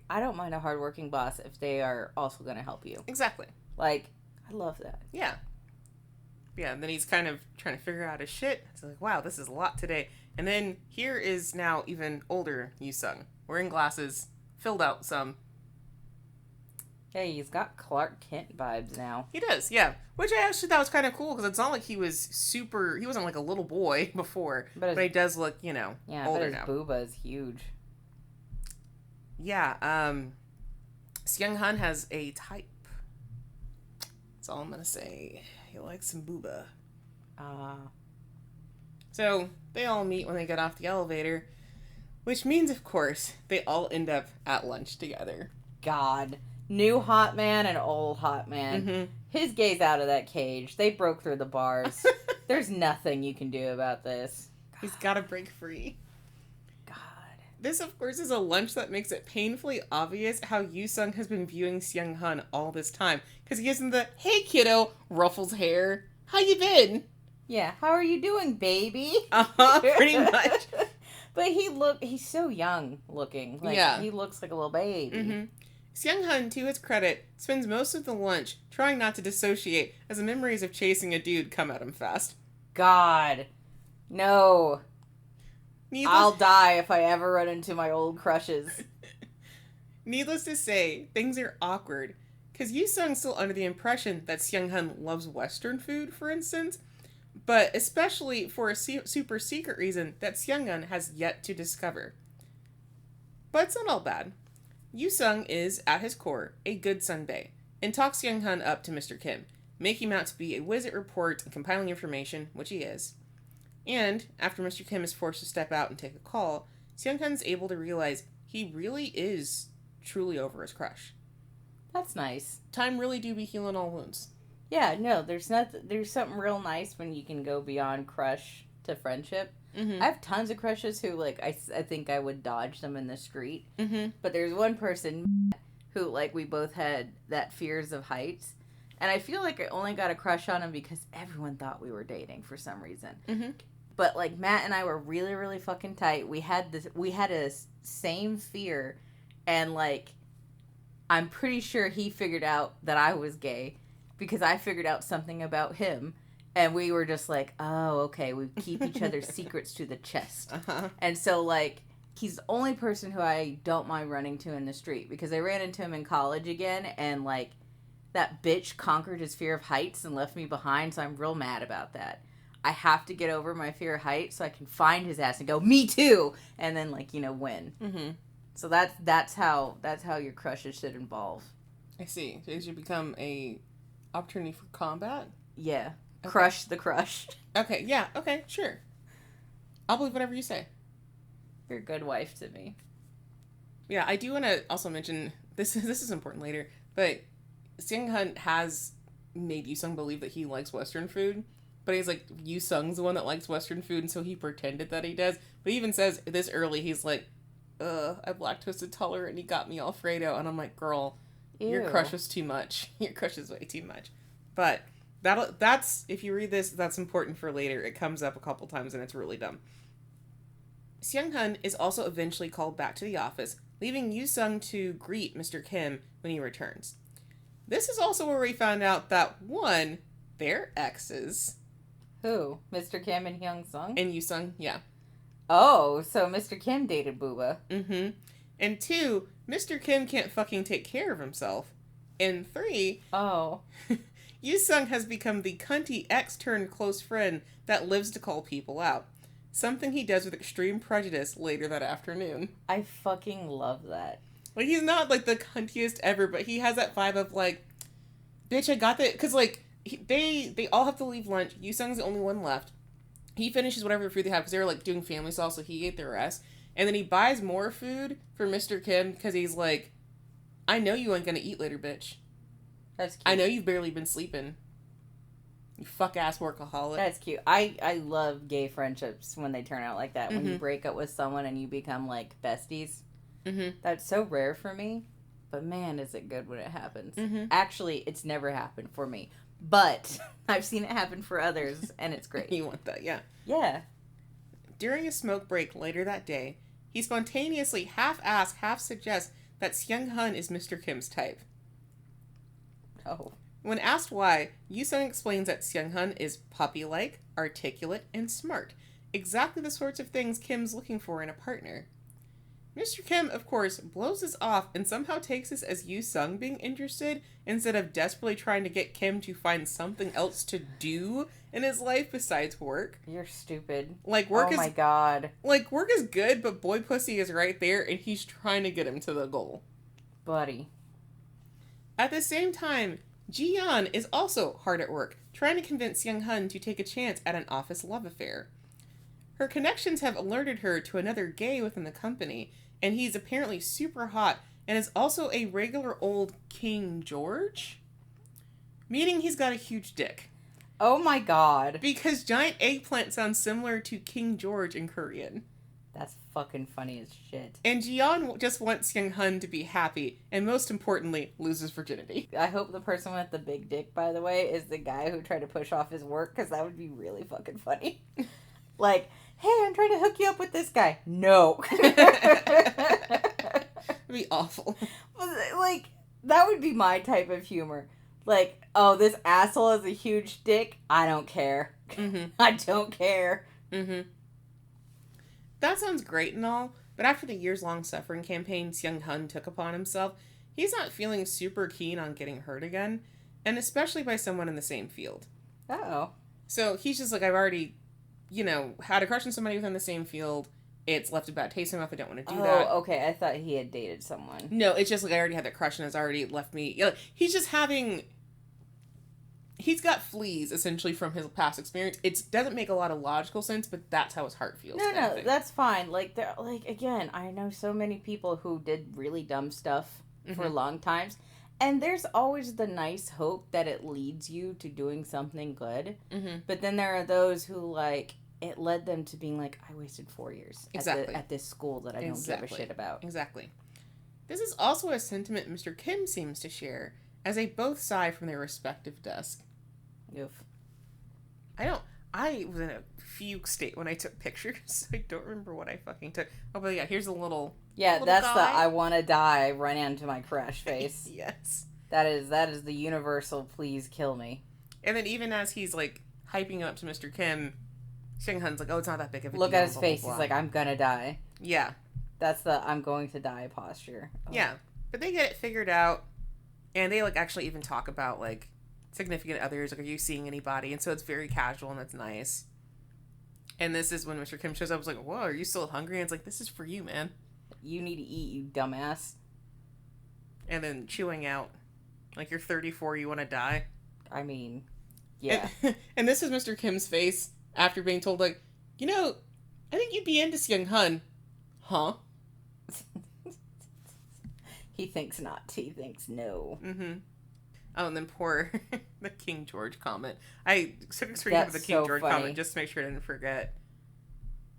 don't mind a hardworking boss if they are also going to help you. Exactly. Like, I love that. Yeah. Yeah, and then he's kind of trying to figure out his shit. He's like, wow, this is a lot today. And then here is now even older Yu-sung, wearing glasses, filled out some. Hey, he's got Clark Kent vibes now. He does, yeah. Which I actually thought was kind of cool, because it's not like he wasn't like a little boy before, but he does look, older now. Yeah, but his booba is huge. Yeah, Seunghyun has a type. That's all I'm gonna say. He likes some booba. So, they all meet when they get off the elevator, which means, of course, they all end up at lunch together. God. New hot man and old hot man. Mm-hmm. His gay's out of that cage. They broke through the bars. There's nothing you can do about this. He's gotta break free. God. This, of course, is a lunch that makes it painfully obvious how Yu-sung has been viewing Seunghyun all this time. Because he gives him the, hey kiddo, ruffles hair. How you been? Yeah, how are you doing, baby? Pretty much. But he's so young looking. Like, he looks like a little baby. Mm-hmm. Seunghyun, to his credit, spends most of the lunch trying not to dissociate as the memories of chasing a dude come at him fast. God. No. I'll die if I ever run into my old crushes. Needless to say, things are awkward, because Yoo-sung's still under the impression that Seunghyun loves Western food, for instance, but especially for a super secret reason that Seunghyun has yet to discover. But it's not all bad. Yoo-sung is, at his core, a good sunbae, and talks Seunghyun up to Mr. Kim, making him out to be a whiz at report and compiling information, which he is. And, after Mr. Kim is forced to step out and take a call, Seunghyun's able to realize he really is truly over his crush. That's nice. Time really do be healing all wounds. Yeah, no, there's something real nice when you can go beyond crush to friendship. Mm-hmm. I have tons of crushes who, like, I think I would dodge them in the street. Mm-hmm. But there's one person who, like, we both had that fears of heights. And I feel like I only got a crush on him because everyone thought we were dating for some reason. Mm-hmm. But, like, Matt and I were really, really fucking tight. We had a same fear. And, like, I'm pretty sure he figured out that I was gay because I figured out something about him. And we were just like, oh, okay, we keep each other's secrets to the chest. Uh-huh. And so, like, he's the only person who I don't mind running to in the street because I ran into him in college again, and, like, that bitch conquered his fear of heights and left me behind, so I'm real mad about that. I have to get over my fear of heights so I can find his ass and go, me too! And then, like, win. Mm-hmm. So that's how your crushes should evolve. I see. So it should become a opportunity for combat? Yeah. Okay. Crush the crush. Okay, yeah, okay, sure. I'll believe whatever you say. You're a good wife to me. Yeah, I do want to also mention, this is important later, but Seunghyun has made Yoo-sung believe that he likes Western food, but he's like, Yoo-sung's the one that likes Western food, and so he pretended that he does. But he even says this early, he's like, I'm lactose intolerant, and he got me Alfredo, and I'm like, girl, ew. Your crush is too much. Your crush is way too much. But that's, if you read this, that's important for later. It comes up a couple times, and it's really dumb. Seunghyun is also eventually called back to the office, leaving Yoo-sung to greet Mr. Kim when he returns. This is also where we found out that, one, they're exes. Who? Mr. Kim and Hyung-sung? And Yoo-sung, yeah. Oh, so Mr. Kim dated Booba. Mm-hmm. And two, Mr. Kim can't fucking take care of himself. And three... Oh... Yoo-sung has become the cunty ex-turned-close friend that lives to call people out. Something he does with extreme prejudice later that afternoon. I fucking love that. Like, he's not, like, the cuntiest ever, but he has that vibe of, like, bitch, I got that. Because, like, they all have to leave lunch. Yoo-sung's the only one left. He finishes whatever food they have, because they were, like, doing family style, so he ate the rest. And then he buys more food for Mr. Kim, because he's like, I know you ain't gonna eat later, bitch. That's cute. I know you've barely been sleeping. You fuck-ass workaholic. That's cute. I love gay friendships when they turn out like that. Mm-hmm. When you break up with someone and you become, like, besties. Mm-hmm. That's so rare for me. But, man, is it good when it happens. Mm-hmm. Actually, it's never happened for me. But I've seen it happen for others, and it's great. You want that, yeah. Yeah. During a smoke break later that day, he spontaneously half-asks, half-suggests that Seunghyun is Mr. Kim's type. Oh. When asked why, Yoo-sung explains that Seunghyun is puppy-like, articulate, and smart. Exactly the sorts of things Kim's looking for in a partner. Mr. Kim, of course, blows this off and somehow takes this as Yoo-sung being interested instead of desperately trying to get Kim to find something else to do in his life besides work. You're stupid. Like, work oh my god. Like, work is good, but boy pussy is right there and he's trying to get him to the goal. Buddy. At the same time, Ji-yeon is also hard at work, trying to convince Seunghyun to take a chance at an office love affair. Her connections have alerted her to another gay within the company, and he's apparently super hot and is also a regular old King George, meaning he's got a huge dick. Oh my god. Because giant eggplant sounds similar to King George in Korean. That's fucking funny as shit. And Jiyeon just wants Seunghyun to be happy, and most importantly, loses virginity. I hope the person with the big dick, by the way, is the guy who tried to push off his work, because that would be really fucking funny. Like, hey, I'm trying to hook you up with this guy. No. It'd be awful. Like, that would be my type of humor. Like, oh, this asshole has a huge dick. I don't care. Mm-hmm. I don't care. Mm-hmm. That sounds great and all, but after the years-long suffering campaign Seunghyun took upon himself, he's not feeling super keen on getting hurt again, and especially by someone in the same field. Uh-oh. So he's just like, I've already, had a crush on somebody within the same field. It's left a bad taste in my mouth. I don't want to do that. Oh, okay. I thought he had dated someone. No, it's just like I already had that crush and it's already left me. He's just having... He's got fleas, essentially, from his past experience. It doesn't make a lot of logical sense, but that's how his heart feels. No, that's fine. Like, again, I know so many people who did really dumb stuff for long times, and there's always the nice hope that it leads you to doing something good. Mm-hmm. But then there are those who, like, it led them to being like, I wasted 4 years at this school that I don't give a shit about. Exactly. This is also a sentiment Mr. Kim seems to share, as they both sigh from their respective desks. Oof. I was in a fugue state when I took pictures, so I don't remember what I fucking took. Oh, but yeah, here's a little... Yeah, little that's guy. the I want to die run into my crush face. Yes. That is the universal please kill me. And then even as he's, like, hyping him up to Mr. Kim, Seunghyun's like, oh, it's not that big of a deal. Look at his face. He's like, I'm gonna die. Yeah. That's the I'm going to die posture. Oh. Yeah. But they get it figured out, and they, like, actually even talk about, like, significant others, like, are you seeing anybody? And so it's very casual, and that's nice. And this is when Mr. Kim shows up. I was like, whoa, are you still hungry? And it's like, this is for you, man. You need to eat, you dumbass. And then chewing out, like, you're 34, you want to die? I mean, yeah. And this is Mr. Kim's face after being told, like, I think you'd be into Seunghyun. Huh? He thinks not. He thinks no. Mm-hmm. Oh, and then the King George comment. I took a screenshot of the King George comment just to make sure I didn't forget.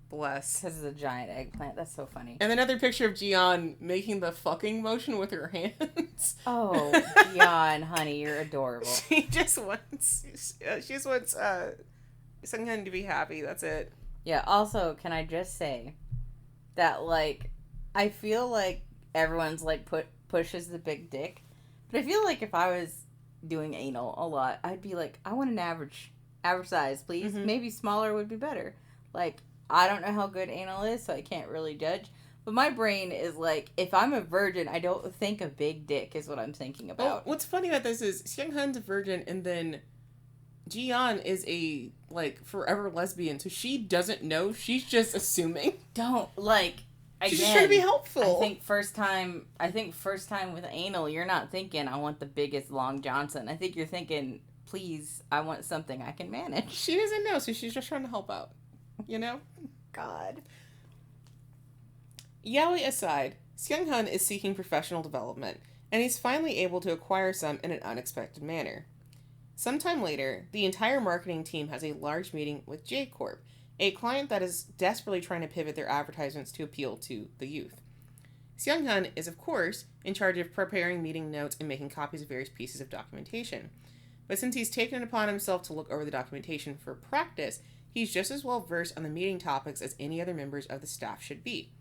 Bless. Because of the giant eggplant. That's so funny. And another picture of Jiyeon making the fucking motion with her hands. Oh, Jiyeon, honey, you're adorable. She just wants Seunghyun to be happy. That's it. Yeah, also, can I just say that, like, I feel like everyone's, like, pushes the big dick. But I feel like if I was doing anal a lot, I'd be like, I want an average size, please. Mm-hmm. Maybe smaller would be better. Like, I don't know how good anal is, so I can't really judge. But my brain is like, if I'm a virgin, I don't think a big dick is what I'm thinking about. Well, what's funny about this is Seunghyun's a virgin, and then Jiyeon is a, like, forever lesbian, so she doesn't know. She's just assuming. She's just trying to be helpful. I think first time with anal, you're not thinking, I want the biggest Long Johnson. I think you're thinking, please, I want something I can manage. She doesn't know, so she's just trying to help out. God. Yaoi aside, Seunghyun is seeking professional development, and he's finally able to acquire some in an unexpected manner. Sometime later, the entire marketing team has a large meeting with J Corp, a client that is desperately trying to pivot their advertisements to appeal to the youth. Seunghyun is, of course, in charge of preparing meeting notes and making copies of various pieces of documentation. But since he's taken it upon himself to look over the documentation for practice, he's just as well versed on the meeting topics as any other members of the staff should be.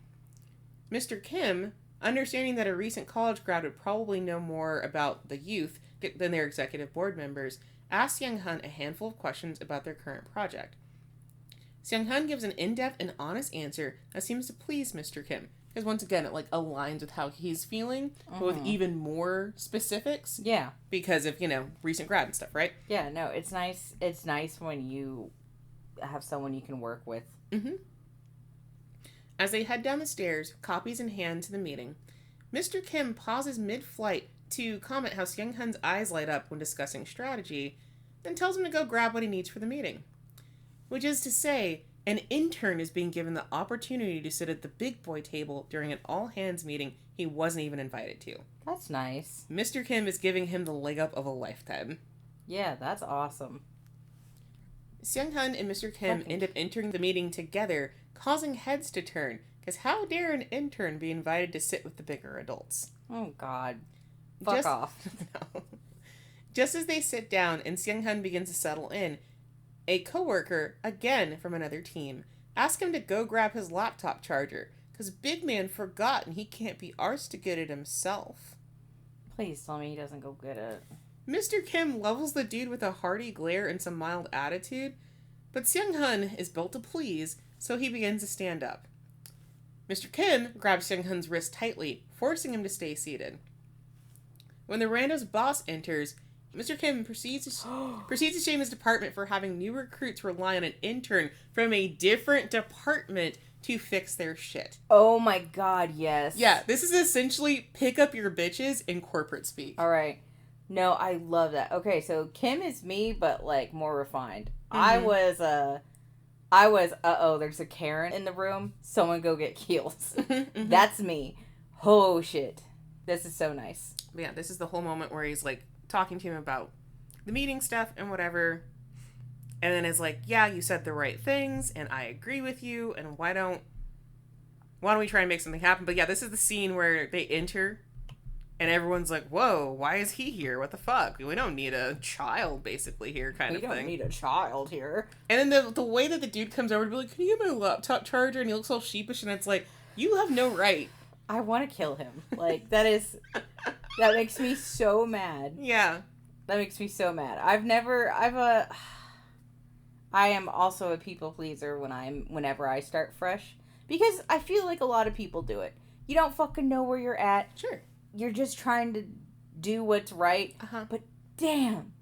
Mr. Kim, understanding that a recent college grad would probably know more about the youth than their executive board members, asks Seunghyun a handful of questions about their current project. Seunghyun gives an in-depth and honest answer that seems to please Mr. Kim, because once again, it, like, aligns with how he's feeling, but with even more specifics. Yeah. Because of, recent grad and stuff, right? Yeah, no, it's nice. It's nice when you have someone you can work with. Mm-hmm. As they head down the stairs, copies in hand to the meeting, Mr. Kim pauses mid-flight to comment how Seunghyun's eyes light up when discussing strategy, then tells him to go grab what he needs for the meeting. Which is to say, an intern is being given the opportunity to sit at the big boy table during an all-hands meeting he wasn't even invited to. That's nice. Mr. Kim is giving him the leg up of a lifetime. Yeah, that's awesome. Seunghyun and Mr. Kim end up entering the meeting together, causing heads to turn, because how dare an intern be invited to sit with the bigger adults? Oh, God. Fuck off. No. Just as they sit down and Seunghyun begins to settle in, a coworker, again from another team, asks him to go grab his laptop charger, because Big Man forgot and he can't be arsed to get it himself. Please tell me he doesn't go get it. Mr. Kim levels the dude with a hearty glare and some mild attitude, but Seunghyun is built to please, so he begins to stand up. Mr. Kim grabs Seunghyun's wrist tightly, forcing him to stay seated. When the rando's boss enters, Mr. Kim proceeds to shame his department for having new recruits rely on an intern from a different department to fix their shit. Oh my God, yes. Yeah, this is essentially pick up your bitches in corporate speak. All right. No, I love that. Okay, so Kim is me, but like more refined. Mm-hmm. I was, there's a Karen in the room. Someone go get Keelz. Mm-hmm. That's me. Oh shit. This is so nice. But yeah, this is the whole moment where he's like talking to him about the meeting stuff and whatever. And then is like, yeah, you said the right things and I agree with you. And why don't we try and make something happen? But yeah, this is the scene where they enter and everyone's like, whoa, why is he here? What the fuck? We don't need a child basically here kind of thing. We don't need a child here. And then the way that the dude comes over to be like, can you get my laptop charger? And he looks all sheepish and it's like, you have no right. I want to kill him. Like, that makes me so mad. Yeah. That makes me so mad. I am also a people pleaser whenever I start fresh. Because I feel like a lot of people do it. You don't fucking know where you're at. Sure. You're just trying to do what's right. Uh-huh. But damn.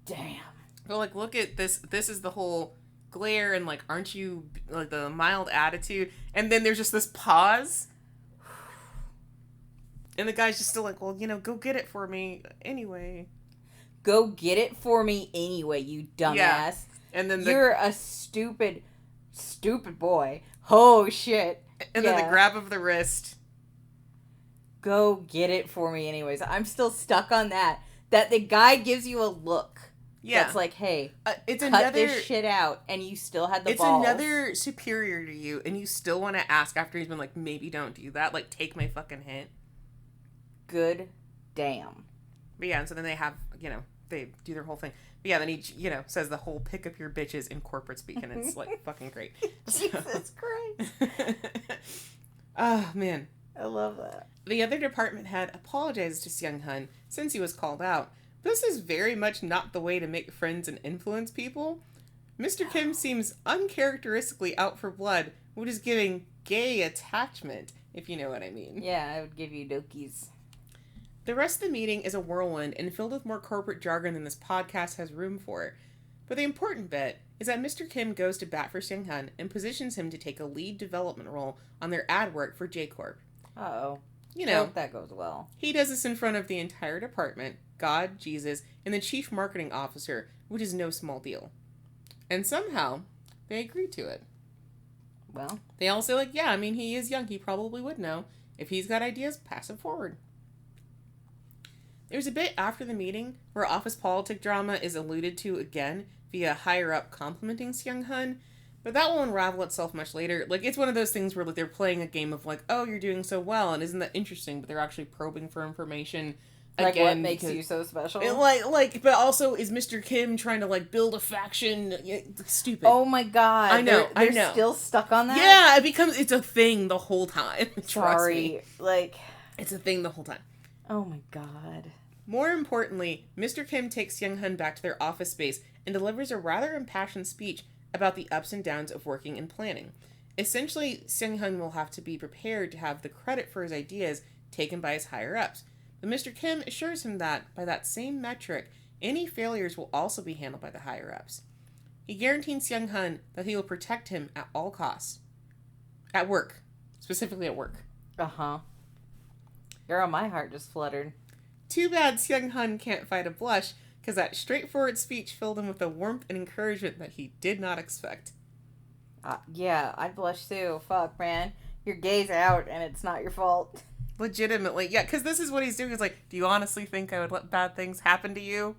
But like, look at this. This is the whole glare and like, aren't you, like the mild attitude. And then there's just this pause. And the guy's just still like, well, go get it for me anyway. Go get it for me anyway, you dumbass. Yeah. And then you're a stupid boy. Oh, shit. And then the grab of the wrist. Go get it for me anyways. I'm still stuck on that. That the guy gives you a look. Yeah. That's like, hey, cut this shit out. And you still had the balls. It's another superior to you. And you still want to ask after he's been like, maybe don't do that. Like, take my fucking hint. Good damn. But yeah, and so then they have, they do their whole thing. But yeah, then he, says the whole pick up your bitches in corporate speak, and it's like fucking great. Jesus Christ. Oh, man. I love that. The other department head apologizes to Seunghyun since he was called out. This is very much not the way to make friends and influence people. Mr. Kim seems uncharacteristically out for blood, which is giving gay attachment, if you know what I mean. Yeah, I would give you dokies. The rest of the meeting is a whirlwind and filled with more corporate jargon than this podcast has room for. But the important bit is that Mr. Kim goes to bat for Seunghyun and positions him to take a lead development role on their ad work for J-Corp. Uh-oh. I hope that goes well. He does this in front of the entire department, God, Jesus, and the chief marketing officer, which is no small deal. And somehow, they agree to it. Well. They all say, like, yeah, he is young. He probably would know. If he's got ideas, pass it forward. There's a bit after the meeting where office politic drama is alluded to again via higher-up complimenting Seunghyun, but that will unravel itself much later. Like, it's one of those things where like, they're playing a game of like, oh, you're doing so well, and isn't that interesting? But they're actually probing for information. Like, again, what makes you so special? But also, is Mr. Kim trying to, like, build a faction? Stupid. Oh my God. I know. They're still stuck on that? Yeah, it's a thing the whole time. Sorry. It's a thing the whole time. Oh my God. More importantly, Mr. Kim takes Seunghyun back to their office space and delivers a rather impassioned speech about the ups and downs of working and planning. Essentially, Seunghyun will have to be prepared to have the credit for his ideas taken by his higher-ups. But Mr. Kim assures him that, by that same metric, any failures will also be handled by the higher-ups. He guarantees Seunghyun that he will protect him at all costs. At work. Specifically at work. Uh-huh. Girl, my heart just fluttered. Too bad Seunghyun can't fight a blush, because that straightforward speech filled him with a warmth and encouragement that he did not expect. Yeah, I'd blush too. Fuck, man. Your gay's out, and it's not your fault. Legitimately, yeah, because this is what he's doing. He's like, do you honestly think I would let bad things happen to you?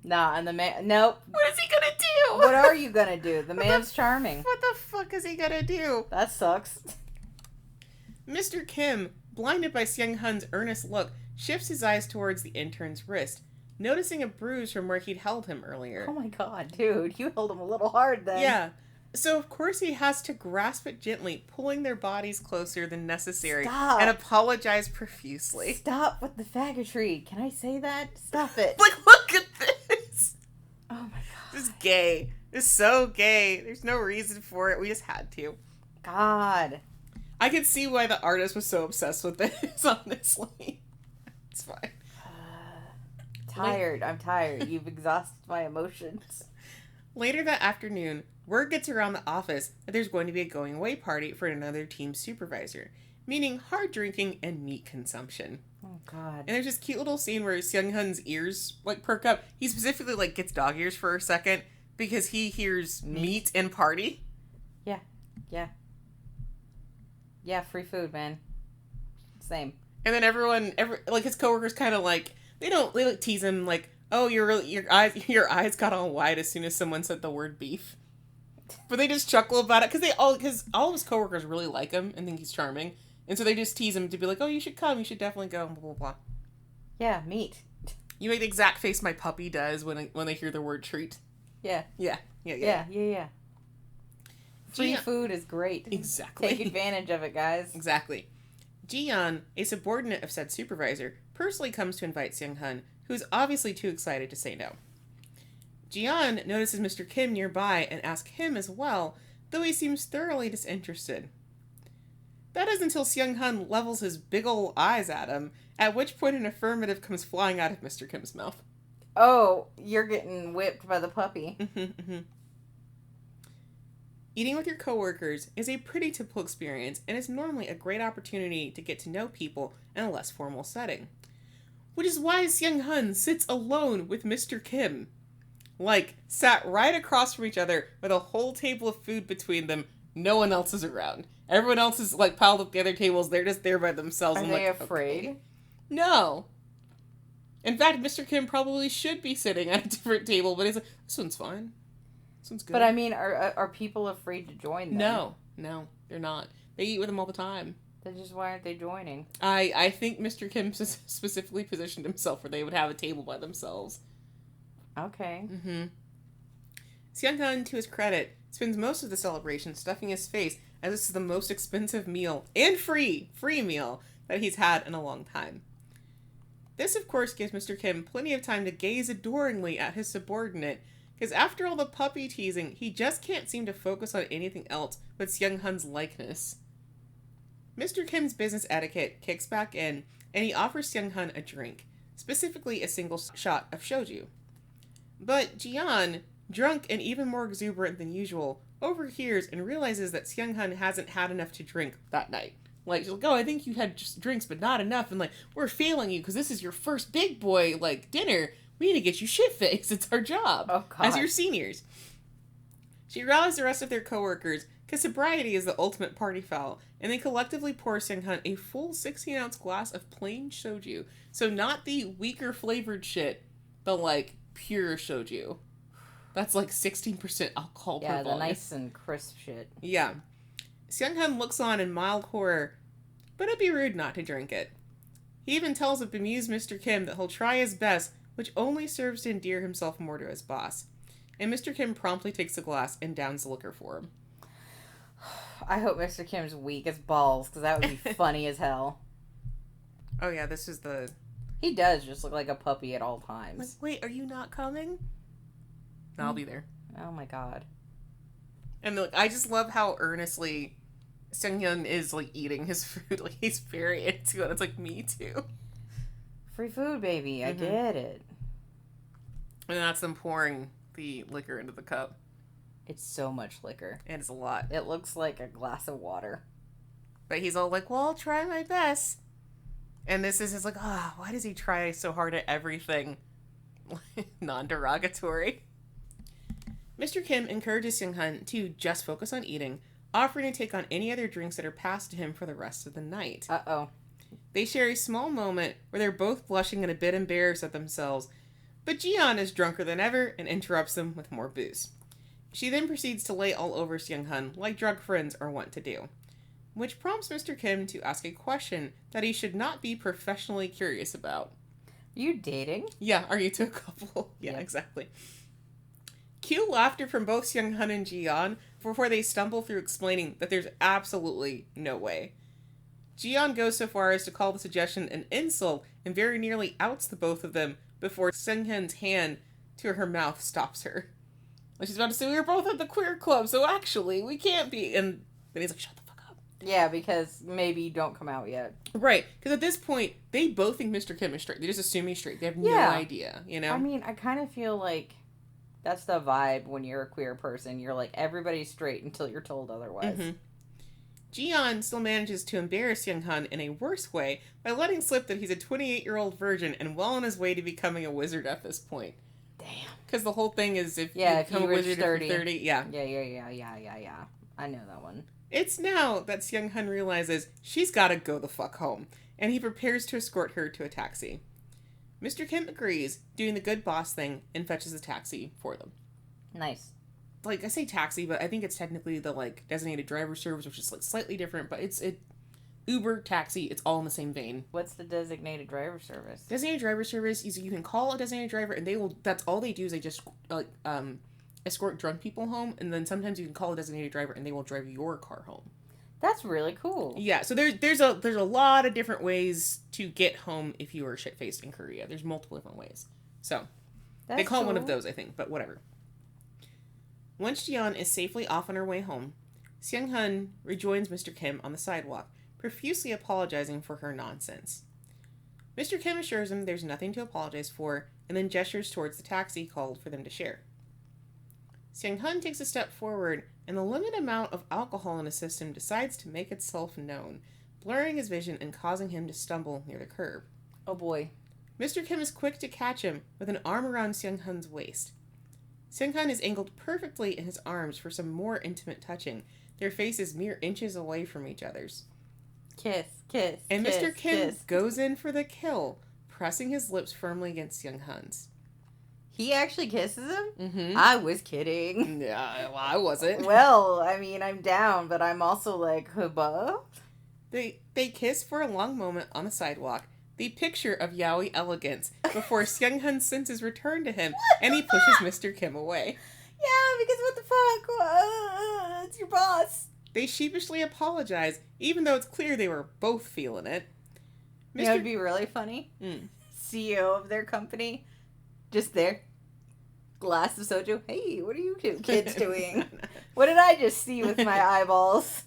Nah, and the man... Nope. What is he gonna do? What are you gonna do? The man's charming. What the fuck is he gonna do? That sucks. Mr. Kim, blinded by Seunghun's earnest look, shifts his eyes towards the intern's wrist, noticing a bruise from where he'd held him earlier. Oh my god, dude. You held him a little hard then. Yeah. So, of course, he has to grasp it gently, pulling their bodies closer than necessary, Stop. and apologize profusely. Stop with the faggotry. Can I say that? Stop it. Like, look at this! Oh my god. This is gay. This is so gay. There's no reason for it. We just had to. God. I could see why the artist was so obsessed with this, honestly. It's fine. Tired. I'm tired. You've exhausted my emotions. Later that afternoon, word gets around the office that there's going to be a going-away party for another team supervisor, meaning hard drinking and meat consumption. Oh, God. And there's this cute little scene where Seunghun's ears, like, perk up. He specifically, like, gets dog ears for a second because he hears meat and party. Yeah. Yeah. Yeah, free food, man. Same. And then like, his coworkers kind of, like, they like, tease him, like, oh, your eyes got all wide as soon as someone said the word beef. But they just chuckle about it because all of his coworkers really like him and think he's charming. And so they just tease him to be like, oh, you should come. You should definitely go. Blah, blah, blah. Yeah, meat. You make the exact face my puppy does when they hear the word treat. Yeah. Yeah. Free food is great. Exactly. Take advantage of it, guys. Exactly. Jiyeon, a subordinate of said supervisor, personally comes to invite Seunghun, who is obviously too excited to say no. Jiyeon notices Mr. Kim nearby and asks him as well, though he seems thoroughly disinterested. That is until Seunghun levels his big ol' eyes at him, at which point an affirmative comes flying out of Mr. Kim's mouth. Oh, you're getting whipped by the puppy. Eating with your coworkers is a pretty typical experience and is normally a great opportunity to get to know people in a less formal setting. Which is why Seunghun sits alone with Mr. Kim. Like, sat right across from each other with a whole table of food between them. No one else is around. Everyone else is, like, piled up the other tables. They're just there by themselves. Are I'm they like, afraid? Okay. No. In fact, Mr. Kim probably should be sitting at a different table, but he's like, this one's fine. This one's good. But I mean, are people afraid to join them? No, they're not. They eat with them all the time. Then just why aren't they joining? I think Mr. Kim specifically positioned himself where they would have a table by themselves. Okay. Seunghun, to his credit, spends most of the celebration stuffing his face as this is the most expensive meal and free meal that he's had in a long time. This, of course, gives Mr. Kim plenty of time to gaze adoringly at his subordinate, because after all the puppy teasing, he just can't seem to focus on anything else but Seunghun's likeness. Mr. Kim's business etiquette kicks back in, and he offers Seunghun a drink, specifically a single shot of shoju. But Jiyeon, drunk and even more exuberant than usual, overhears and realizes that Seunghun hasn't had enough to drink that night. Like, she's like, oh, I think you had just drinks, but not enough, and like, we're failing you because this is your first big boy, like, dinner. We need to get you shit-faced. It's our job. Oh, God. As your seniors. She rallies the rest of their coworkers, because sobriety is the ultimate party foul, and they collectively pour Seunghun a full 16-ounce glass of plain shoju. So not the weaker flavored shit, the, like, pure shoju. That's like 16% alcohol per volume. Yeah, the nice and crisp shit. Yeah. Seunghun looks on in mild horror, but it'd be rude not to drink it. He even tells a bemused Mr. Kim that he'll try his best, which only serves to endear himself more to his boss. And Mr. Kim promptly takes the glass and downs the liquor for him. I hope Mr. Kim's weak as balls, because that would be funny as hell. Oh yeah, this is the... He does just look like a puppy at all times. Like, wait, are you not coming? No, I'll be there. Oh my god. And like, I just love how earnestly Seunghyun is like eating his food. Like, he's very into it. It's like, me too. Free food, baby. I get it. And that's them pouring the liquor into the cup. It's so much liquor. And it's a lot. It looks like a glass of water. But he's all like, well, I'll try my best. And this is his like, why does he try so hard at everything? Non-derogatory. Mr. Kim encourages Seunghun to just focus on eating, offering to take on any other drinks that are passed to him for the rest of the night. Uh-oh. They share a small moment where they're both blushing and a bit embarrassed at themselves, But Jiyeon is drunker than ever and interrupts them with more booze. She then proceeds to lay all over Seunghyun like drunk friends are wont to do, which prompts Mr. Kim to ask a question that he should not be professionally curious about. You dating? Yeah, are you to a couple? Yeah, exactly. Cue laughter from both Seunghyun and Jiyeon before they stumble through explaining that there's absolutely no way. Jiyeon goes so far as to call the suggestion an insult and very nearly outs the both of them before Seunghyun's hand to her mouth stops her. Like she's about to say, we were both at the queer club, so actually, we can't be. And then he's like, shut the fuck up. Yeah, because maybe you don't come out yet. Right, because at this point, they both think Mr. Kim is straight. They just assume he's straight. They have no idea, you know? I mean, I kind of feel like that's the vibe when you're a queer person. You're like, everybody's straight until you're told otherwise. Mm-hmm. Jiyeon still manages to embarrass Seunghyun in a worse way by letting slip that he's a 28-year-old virgin and well on his way to becoming a wizard at this point. Damn. Because the whole thing is if you become a wizard at 30. Yeah. Yeah. I know that one. It's now that Seunghyun realizes she's got to go the fuck home, and he prepares to escort her to a taxi. Mr. Kim agrees, doing the good boss thing, and fetches a taxi for them. Nice. Like, I say taxi, but I think it's technically the, like, designated driver service, which is, like, slightly different, but it's Uber, taxi, it's all in the same vein. What's the designated driver service? Designated driver service is you can call a designated driver, and that's all they do is they just, like, escort drunk people home, and then sometimes you can call a designated driver, and they will drive your car home. That's really cool. Yeah, so there's a lot of different ways to get home if you are shit-faced in Korea. There's multiple different ways. So, they call one of those, I think, but whatever. Once Jiyeon is safely off on her way home, Seunghyun rejoins Mr. Kim on the sidewalk, profusely apologizing for her nonsense. Mr. Kim assures him there's nothing to apologize for, and then gestures towards the taxi called for them to share. Seunghyun takes a step forward, and the limited amount of alcohol in his system decides to make itself known, blurring his vision and causing him to stumble near the curb. Oh boy. Mr. Kim is quick to catch him with an arm around Seunghyun's waist. Seunghyun is angled perfectly in his arms for some more intimate touching, their faces mere inches away from each other's. Kiss. And Mr. Kim goes in for the kill, pressing his lips firmly against Seunghyun's. He actually kisses him? Mm-hmm. I was kidding. Yeah, well, I wasn't. Well, I mean, I'm down, but I'm also like, hubba. They kiss for a long moment on the sidewalk, the picture of yaoi elegance, before Seunghyun's senses return to him, and he pushes Mr. Kim away. Yeah, because what the fuck? It's your boss. They sheepishly apologize, even though it's clear they were both feeling it. You know, it'd be really funny. CEO of their company, just there, glass of soju. Hey, what are you two kids doing? What did I just see with my eyeballs?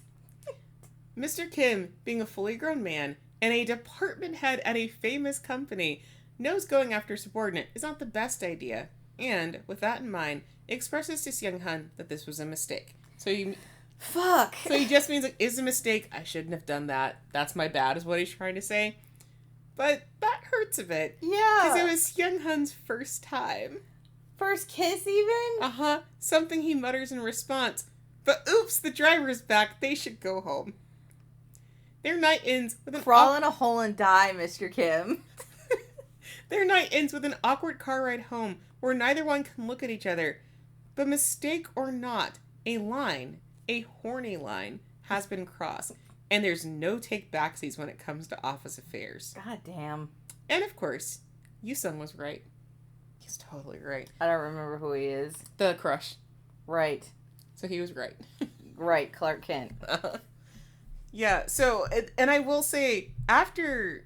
Mr. Kim, being a fully grown man and a department head at a famous company, knows going after a subordinate is not the best idea, and, with that in mind, expresses to Seunghyun that this was a mistake. So he just means, like, it's a mistake, I shouldn't have done that, that's my bad, is what he's trying to say. But that hurts a bit. Yeah. Because it was Seunghyun's first time. First kiss, even? Uh-huh. Something he mutters in response. But oops, the driver's back, they should go home. Their night ends with an crawl in a hole and die, Mr. Kim. Their night ends with an awkward car ride home where neither one can look at each other. But mistake or not, a line, a horny line, has been crossed. And there's no take backsies when it comes to office affairs. God damn. And of course, Yoo-sung was right. He's totally right. I don't remember who he is. The crush. Right. So he was right. Right, Clark Kent. Yeah, so, and I will say, after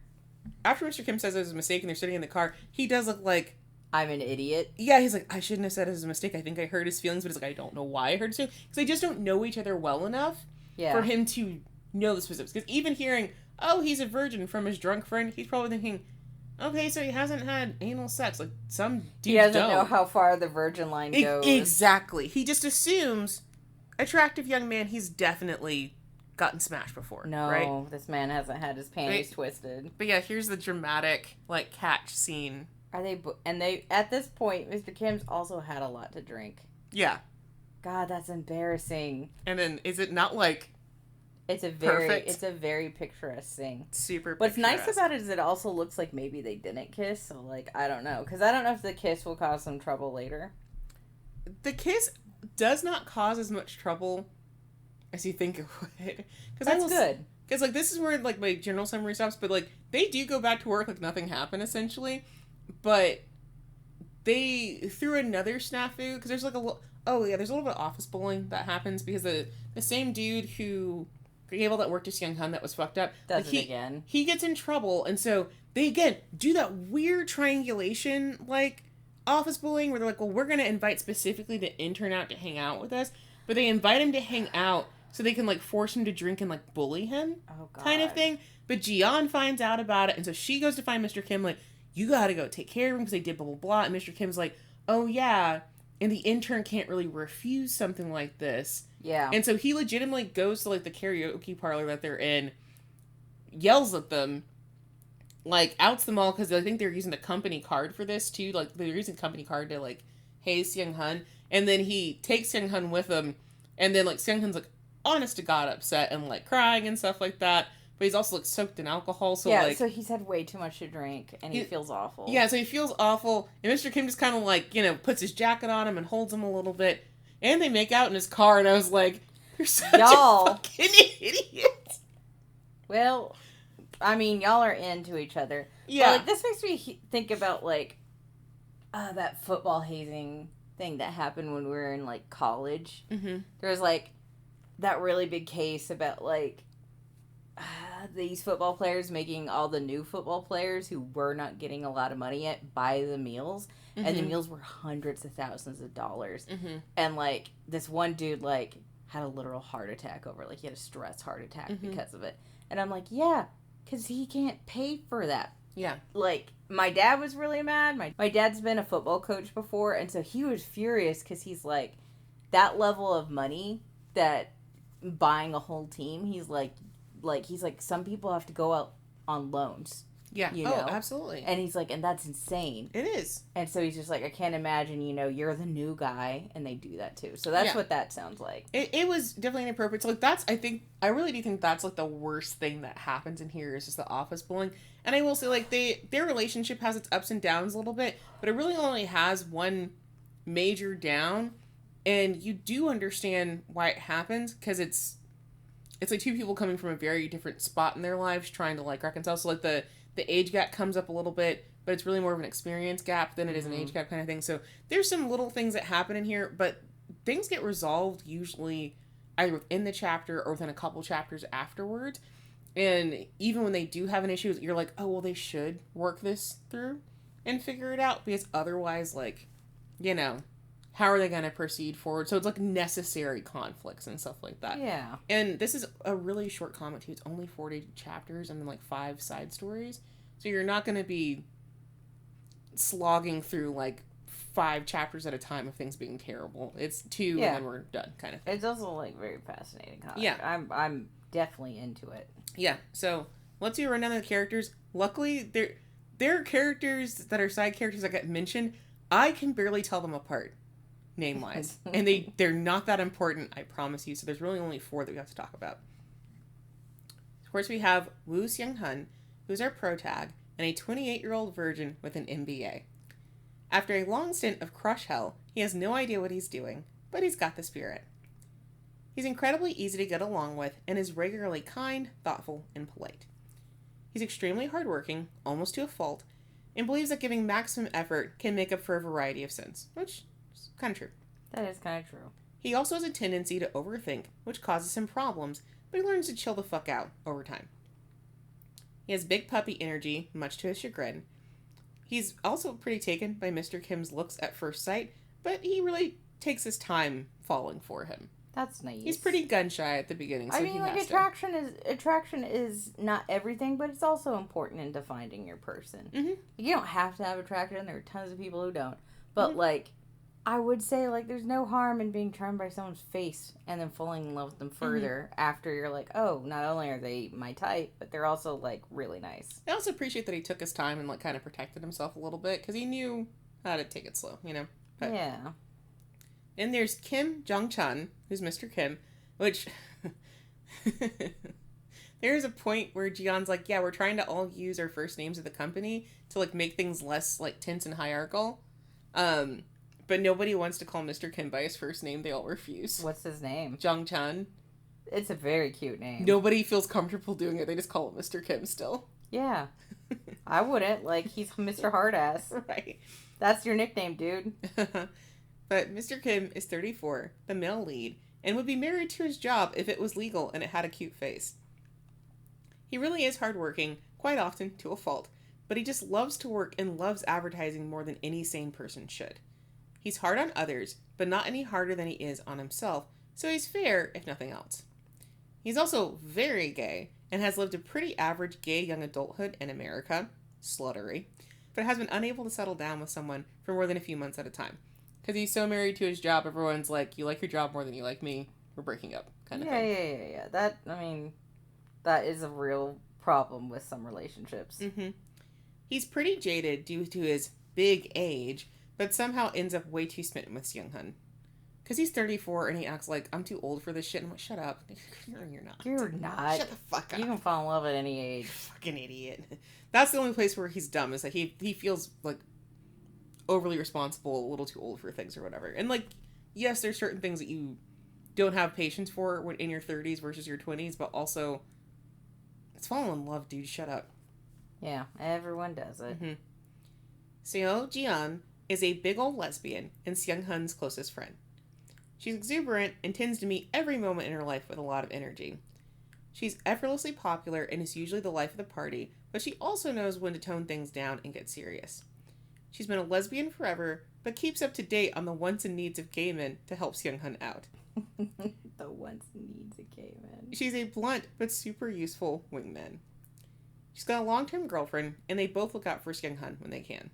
Mr. Kim says it was a mistake and they're sitting in the car, he does look like... I'm an idiot. Yeah, he's like, I shouldn't have said it was a mistake. I think I hurt his feelings, but he's like, I don't know why I hurt his feelings. Because they just don't know each other well enough for him to know the specifics. Because even hearing, oh, he's a virgin from his drunk friend, he's probably thinking, okay, so he hasn't had anal sex. Like, some dudes He doesn't know how far the virgin line goes. Exactly. He just assumes, attractive young man, he's definitely gotten smashed before. No, right? This man hasn't had his panties twisted. But yeah, here's the dramatic, like, catch scene. Are they... And they... At this point, Mr. Kim's also had a lot to drink. Yeah. God, that's embarrassing. And then, is it not like... Perfect. It's a very picturesque scene. Super What's nice picturesque. about it is it also looks like maybe they didn't kiss, so, like, I don't know. Because I don't know if the kiss will cause some trouble later. The kiss does not cause as much trouble as you think it would. That's good. Because, like, this is where, like, my general summary stops, but, like, they do go back to work like nothing happened, essentially. But they, through another snafu, because there's, like, there's a little bit of office bullying that happens, because the same dude who gave all that work to Seunghyun that was fucked up. Does it again. He gets in trouble, and so they, again, do that weird triangulation, like, office bullying, where they're like, well, we're going to invite specifically the intern out to hang out with us, but they invite him to hang out so they can, like, force him to drink and, like, bully him, kind of thing. But Jiyeon finds out about it, and so she goes to find Mr. Kim, like, you gotta go take care of him because they did blah, blah, blah. And Mr. Kim's like, oh, yeah, and the intern can't really refuse something like this. Yeah. And so he legitimately goes to, like, the karaoke parlor that they're in, yells at them, like, outs them all, because I think they're using the company card for this, too. Like, they're using the company card to, like, haze Seunghyun. And then he takes Seunghyun with him, and then, like, Seunghyun's, like, honest to God upset and, like, crying and stuff like that. But he's also, like, soaked in alcohol, so, yeah, like... so he's had way too much to drink, and he feels awful. Yeah, so he feels awful, and Mr. Kim just kind of, like, you know, puts his jacket on him and holds him a little bit, and they make out in his car, and I was like, you're such a fucking idiot! Well, I mean, y'all are into each other. Yeah. But, like, this makes me think about, like, that football hazing thing that happened when we were in, like, college. Mm-hmm. There was, like, that really big case about, like, these football players making all the new football players who were not getting a lot of money yet buy the meals. Mm-hmm. And the meals were hundreds of thousands of dollars. Mm-hmm. And, like, this one dude, like, had a literal heart attack over it. Like, he had a stress heart attack because of it. And I'm like, yeah, because he can't pay for that. Yeah. Like, my dad was really mad. My dad's been a football coach before, and so he was furious because he's like, that level of money that buying a whole team, he's like, some people have to go out on loans. Yeah. You know? Oh, absolutely. And he's like, and that's insane. It is. And so he's just like, I can't imagine, you know, you're the new guy, and they do that too. So that's what that sounds like. It was definitely inappropriate. So, like, I really do think that's, like, the worst thing that happens in here is just the office bullying. And I will say, like, their relationship has its ups and downs a little bit, but it really only has one major down. And you do understand why it happens, because it's like two people coming from a very different spot in their lives trying to, like, reconcile. So, like, the age gap comes up a little bit, but it's really more of an experience gap than it is an age gap kind of thing. So there's some little things that happen in here, but things get resolved usually either within the chapter or within a couple chapters afterwards. And even when they do have an issue, you're like, oh, well, they should work this through and figure it out, because otherwise, like, you know, how are they going to proceed forward? So it's, like, necessary conflicts and stuff like that. Yeah. And this is a really short comic, too. It's only 40 chapters and then, like, 5 side stories. So you're not going to be slogging through, like, 5 chapters at a time of things being terrible. It's 2 and then we're done, kind of thing. It's also, like, very fascinating comic. Yeah. I'm definitely into it. Yeah. So let's do a rundown of the characters. Luckily, there are characters that are side characters that get mentioned. I can barely tell them apart, name-wise. And they're not that important, I promise you. So there's really only 4 that we have to talk about. Of course, we have Woo Seung-hun, who's our protag, and a 28-year-old virgin with an MBA. After a long stint of crush hell, he has no idea what he's doing, but he's got the spirit. He's incredibly easy to get along with and is regularly kind, thoughtful, and polite. He's extremely hardworking, almost to a fault, and believes that giving maximum effort can make up for a variety of sins, which is kind of true. That is kind of true. He also has a tendency to overthink, which causes him problems, but he learns to chill the fuck out over time. He has big puppy energy, much to his chagrin. He's also pretty taken by Mr. Kim's looks at first sight, but he really takes his time falling for him. That's nice. He's pretty gun-shy at the beginning, so I mean, like, attraction is not everything, but it's also important in defining your person. Mm-hmm. You don't have to have attraction. There are tons of people who don't. But, like, I would say, like, there's no harm in being charmed by someone's face and then falling in love with them further after you're like, oh, not only are they my type, but they're also, like, really nice. I also appreciate that he took his time and, like, kind of protected himself a little bit, because he knew how to take it slow, you know? But, yeah. And there's Kim Jong-chun, who's Mr. Kim, which There's a point where Jian's like, yeah, we're trying to all use our first names of the company to, like, make things less, like, tense and hierarchical. But nobody wants to call Mr. Kim by his first name. They all refuse. What's his name? Jung Chun. It's a very cute name. Nobody feels comfortable doing it. They just call him Mr. Kim still. Yeah. I wouldn't. Like, he's Mr. Hardass. Right. That's your nickname, dude. But Mr. Kim is 34, the male lead, and would be married to his job if it was legal and it had a cute face. He really is hardworking, quite often to a fault, but he just loves to work and loves advertising more than any sane person should. He's hard on others, but not any harder than he is on himself, so he's fair, if nothing else. He's also very gay, and has lived a pretty average gay young adulthood in America, sluttery, but has been unable to settle down with someone for more than a few months at a time. Because he's so married to his job, everyone's like, you like your job more than you like me, we're breaking up, kind of thing. Yeah. That is a real problem with some relationships. Mm-hmm. He's pretty jaded due to his big age, but somehow ends up way too smitten with Seunghyun. Because he's 34 and he acts like, I'm too old for this shit. And I'm like, shut up. You're not. You're not. Shut the fuck up. You can fall in love at any age. Fucking idiot. That's the only place where he's dumb, is that he feels like overly responsible, a little too old for things or whatever. And like, yes, there's certain things that you don't have patience for when in your 30s versus your 20s, but also, it's falling in love, dude. Shut up. Yeah, everyone does it. Mm-hmm. Seo Jian is a big old lesbian and Seunghyun's closest friend. She's exuberant and tends to meet every moment in her life with a lot of energy. She's effortlessly popular and is usually the life of the party, but she also knows when to tone things down and get serious. She's been a lesbian forever, but keeps up to date on the wants and needs of gay men to help Seunghyun out. The wants and needs of gay men. She's a blunt but super useful wingman. She's got a long-term girlfriend, and they both look out for Seunghyun when they can.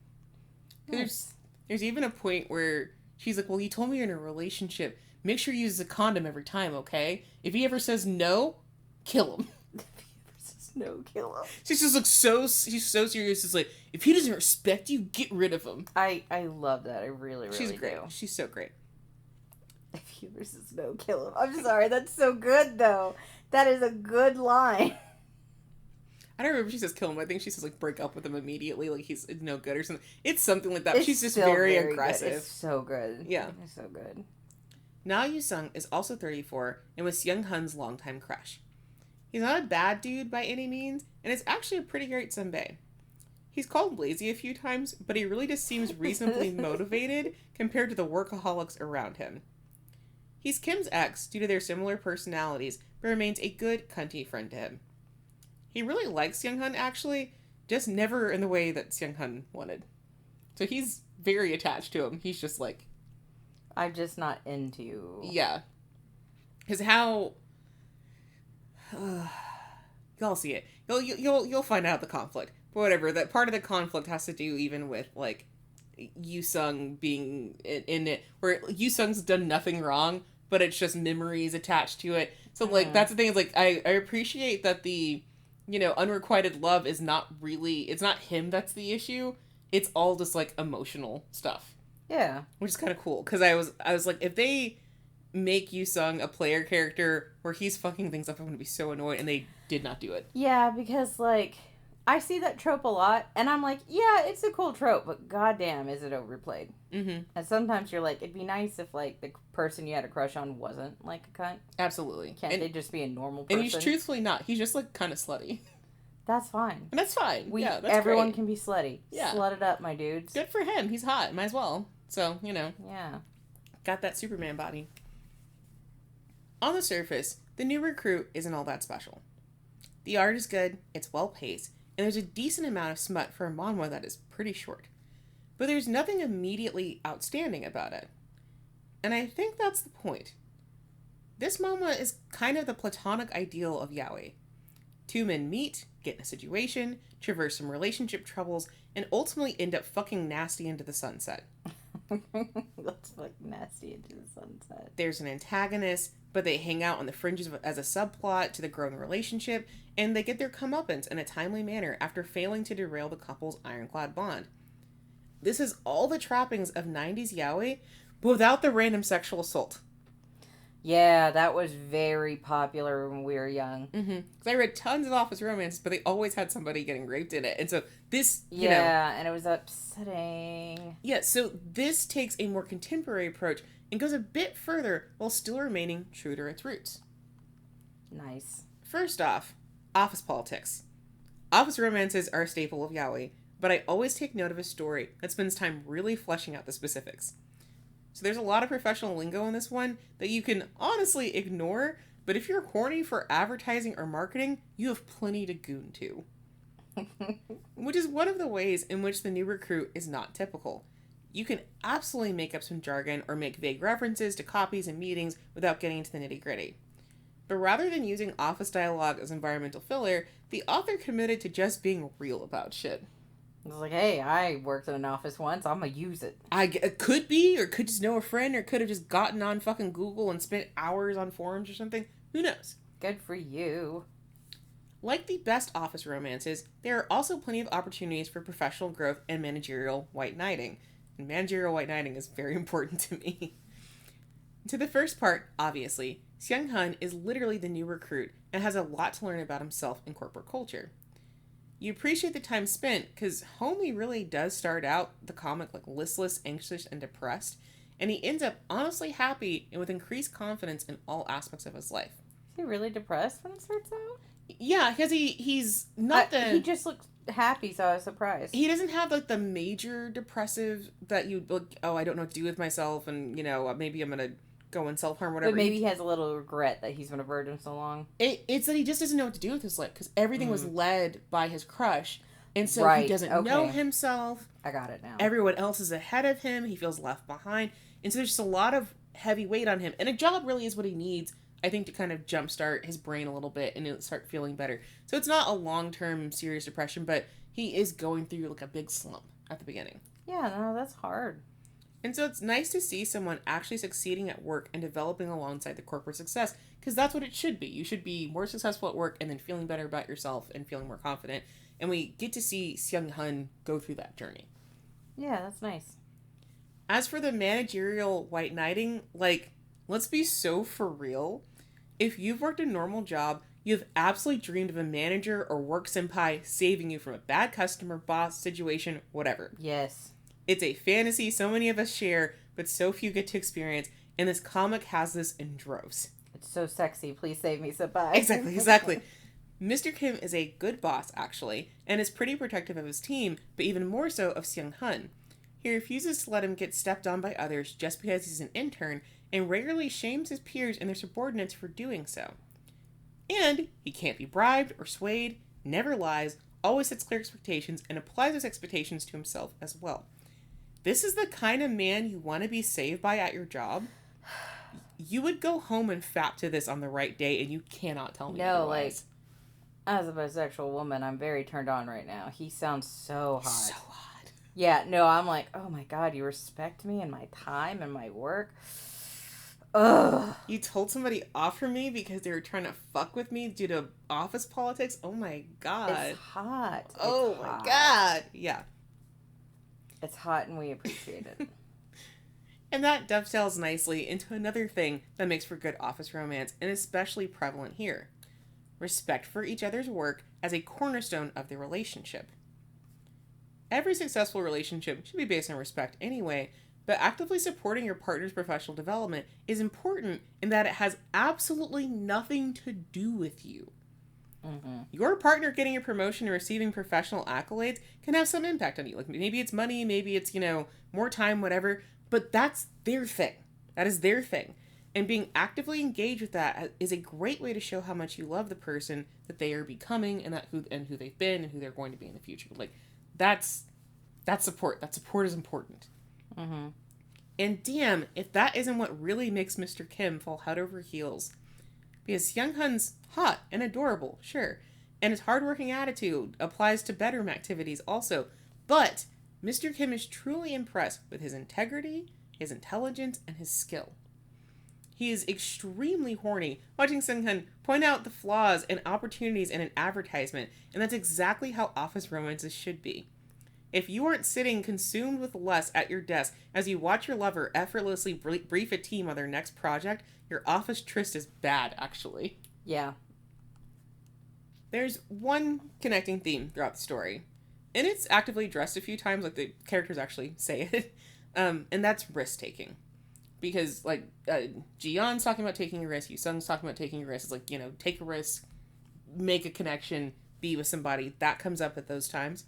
Nice. There's even a point where she's like, well, you told me you're in a relationship. Make sure you use a condom every time, okay? If he ever says no, kill him. If he ever says no, kill him. She's just like she's so serious. It's like, if he doesn't respect you, get rid of him. I love that. I really She's great. do. She's so great. If he ever says no, kill him. I'm sorry. That's so good, though. That is a good line. I don't remember if she says kill him. I think she says, like, break up with him immediately, like he's no good or something. It's something like that. She's just very aggressive. Good. It's so good. Yeah. It's so good. Na Yu-sung is also 34 and was Seunghyun's longtime crush. He's not a bad dude by any means, and is actually a pretty great senbei. He's called lazy a few times, but he really just seems reasonably motivated compared to the workaholics around him. He's Kim's ex due to their similar personalities, but remains a good, cunty friend to him. He really likes Seunghyun, actually, just never in the way that Seunghyun wanted. So he's very attached to him. He's just like, I'm just not into. Yeah. Because how... y'all see it. You'll find out the conflict. But whatever, that part of the conflict has to do even with, like, Yu-sung being in it, where Yu-sung's done nothing wrong, but it's just memories attached to it. So, like, that's the thing, is, like, I appreciate that the, you know, unrequited love is not really, it's not him that's the issue. It's all just, like, emotional stuff. Yeah. Which is kind of cool, because I was like, if they make Yu-sung a player character where he's fucking things up, I'm gonna be so annoyed, and they did not do it. Yeah, because, like, I see that trope a lot, and I'm like, yeah, it's a cool trope, but goddamn, is it overplayed. Mm-hmm. And sometimes you're like, it'd be nice if, like, the person you had a crush on wasn't, like, a cunt. Absolutely. Can't they just be a normal person? And he's truthfully not. He's just, like, kind of slutty. That's fine. And that's fine. That's everyone great. can be slutty. Yeah. Slut it up, my dudes. Good for him. He's hot. Might as well. So, you know. Yeah. Got that Superman body. On the surface, the new recruit isn't all that special. The art is good, it's well paced, and there's a decent amount of smut for a manhwa that is pretty short. But there's nothing immediately outstanding about it. And I think that's the point. This manhwa is kind of the platonic ideal of yaoi. Two men meet, get in a situation, traverse some relationship troubles, and ultimately end up fucking nasty into the sunset. Let's fuck nasty into the sunset. There's an antagonist, but they hang out on the fringes as a subplot to the growing relationship, and they get their comeuppance in a timely manner after failing to derail the couple's ironclad bond. This is all the trappings of 90s yaoi, but without the random sexual assault. Yeah, that was very popular when we were young. Because I read tons of office romances, but they always had somebody getting raped in it. And so this, Yeah, and it was upsetting. Yeah, so this takes a more contemporary approach and goes a bit further while still remaining true to its roots. Nice. First off, office politics. Office romances are a staple of yaoi, but I always take note of a story that spends time really fleshing out the specifics. So there's a lot of professional lingo in this one that you can honestly ignore, but if you're horny for advertising or marketing, you have plenty to goon to. Which is one of the ways in which the new recruit is not typical. You can absolutely make up some jargon or make vague references to copies and meetings without getting into the nitty-gritty. But rather than using office dialogue as environmental filler, the author committed to just being real about shit. I was like, hey, I worked in an office once. I'm gonna use it. It could be, or could just know a friend, or could have just gotten on fucking Google and spent hours on forums or something. Who knows? Good for you. Like the best office romances, there are also plenty of opportunities for professional growth and managerial white knighting. And managerial white knighting is very important to me. To the first part, obviously, Seunghyun is literally the new recruit and has a lot to learn about himself and corporate culture. You appreciate the time spent because Homie really does start out the comic like listless, anxious, and depressed, and he ends up honestly happy and with increased confidence in all aspects of his life. Is he really depressed when it starts out? Yeah, because he's not He just looks happy, so I was surprised. He doesn't have like the major depressive that you like, oh, I don't know what to do with myself, and maybe I'm gonna go and self-harm, whatever. But maybe he has a little regret that he's been a virgin so long. It's that he just doesn't know what to do with his life because everything was led by his crush, and so he doesn't know himself. I got it now. Everyone else is ahead of him. He feels left behind, and so there's just a lot of heavy weight on him, and a job really is what he needs, I think, to kind of jumpstart his brain a little bit and he'll start feeling better. So it's not a long-term serious depression, but he is going through like a big slump at the beginning. Yeah, no, that's hard. And so it's nice to see someone actually succeeding at work and developing alongside the corporate success, because that's what it should be. You should be more successful at work and then feeling better about yourself and feeling more confident. And we get to see Seunghyun go through that journey. Yeah, that's nice. As for the managerial white knighting, like, let's be so for real. If you've worked a normal job, you've absolutely dreamed of a manager or work senpai saving you from a bad customer, boss, situation, whatever. Yes. It's a fantasy so many of us share, but so few get to experience, and this comic has this in droves. It's so sexy. Please save me, senpai. Exactly. Mr. Kim is a good boss, actually, and is pretty protective of his team, but even more so of Seunghyun. He refuses to let him get stepped on by others just because he's an intern, and regularly shames his peers and their subordinates for doing so. And he can't be bribed or swayed, never lies, always sets clear expectations, and applies those expectations to himself as well. This is the kind of man you want to be saved by at your job. You would go home and fap to this on the right day, and you cannot tell me otherwise. As a bisexual woman, I'm very turned on right now. He sounds so hot. So hot. Yeah, no, I'm like, oh my god, you respect me and my time and my work. Ugh. You told somebody off for me because they were trying to fuck with me due to office politics? Oh my god. It's hot. My god. Yeah. It's hot and we appreciate it. And that dovetails nicely into another thing that makes for good office romance, and especially prevalent here. Respect for each other's work as a cornerstone of the relationship. Every successful relationship should be based on respect anyway, but actively supporting your partner's professional development is important in that it has absolutely nothing to do with you. Mm-hmm. Your partner getting a promotion and receiving professional accolades can have some impact on you. Like maybe it's money, maybe it's, more time, whatever, but that's their thing. That is their thing. And being actively engaged with that is a great way to show how much you love the person that they are becoming and who they've been and who they're going to be in the future. Like that's support. That support is important. Mm-hmm. And damn, if that isn't what really makes Mr. Kim fall head over heels. Because Seunghyun's hot and adorable, sure, and his hardworking attitude applies to bedroom activities also, but Mr. Kim is truly impressed with his integrity, his intelligence, and his skill. He is extremely horny watching Seunghyun point out the flaws and opportunities in an advertisement, and that's exactly how office romances should be. If you aren't sitting consumed with lust at your desk as you watch your lover effortlessly brief a team on their next project, your office tryst is bad, actually. Yeah. There's one connecting theme throughout the story, and it's actively addressed a few times, like the characters actually say it, and that's risk-taking. Because, like, Ji-yeon's talking about taking a risk, Yu-sung's talking about taking a risk. It's like, you know, take a risk, make a connection, be with somebody. That comes up at those times.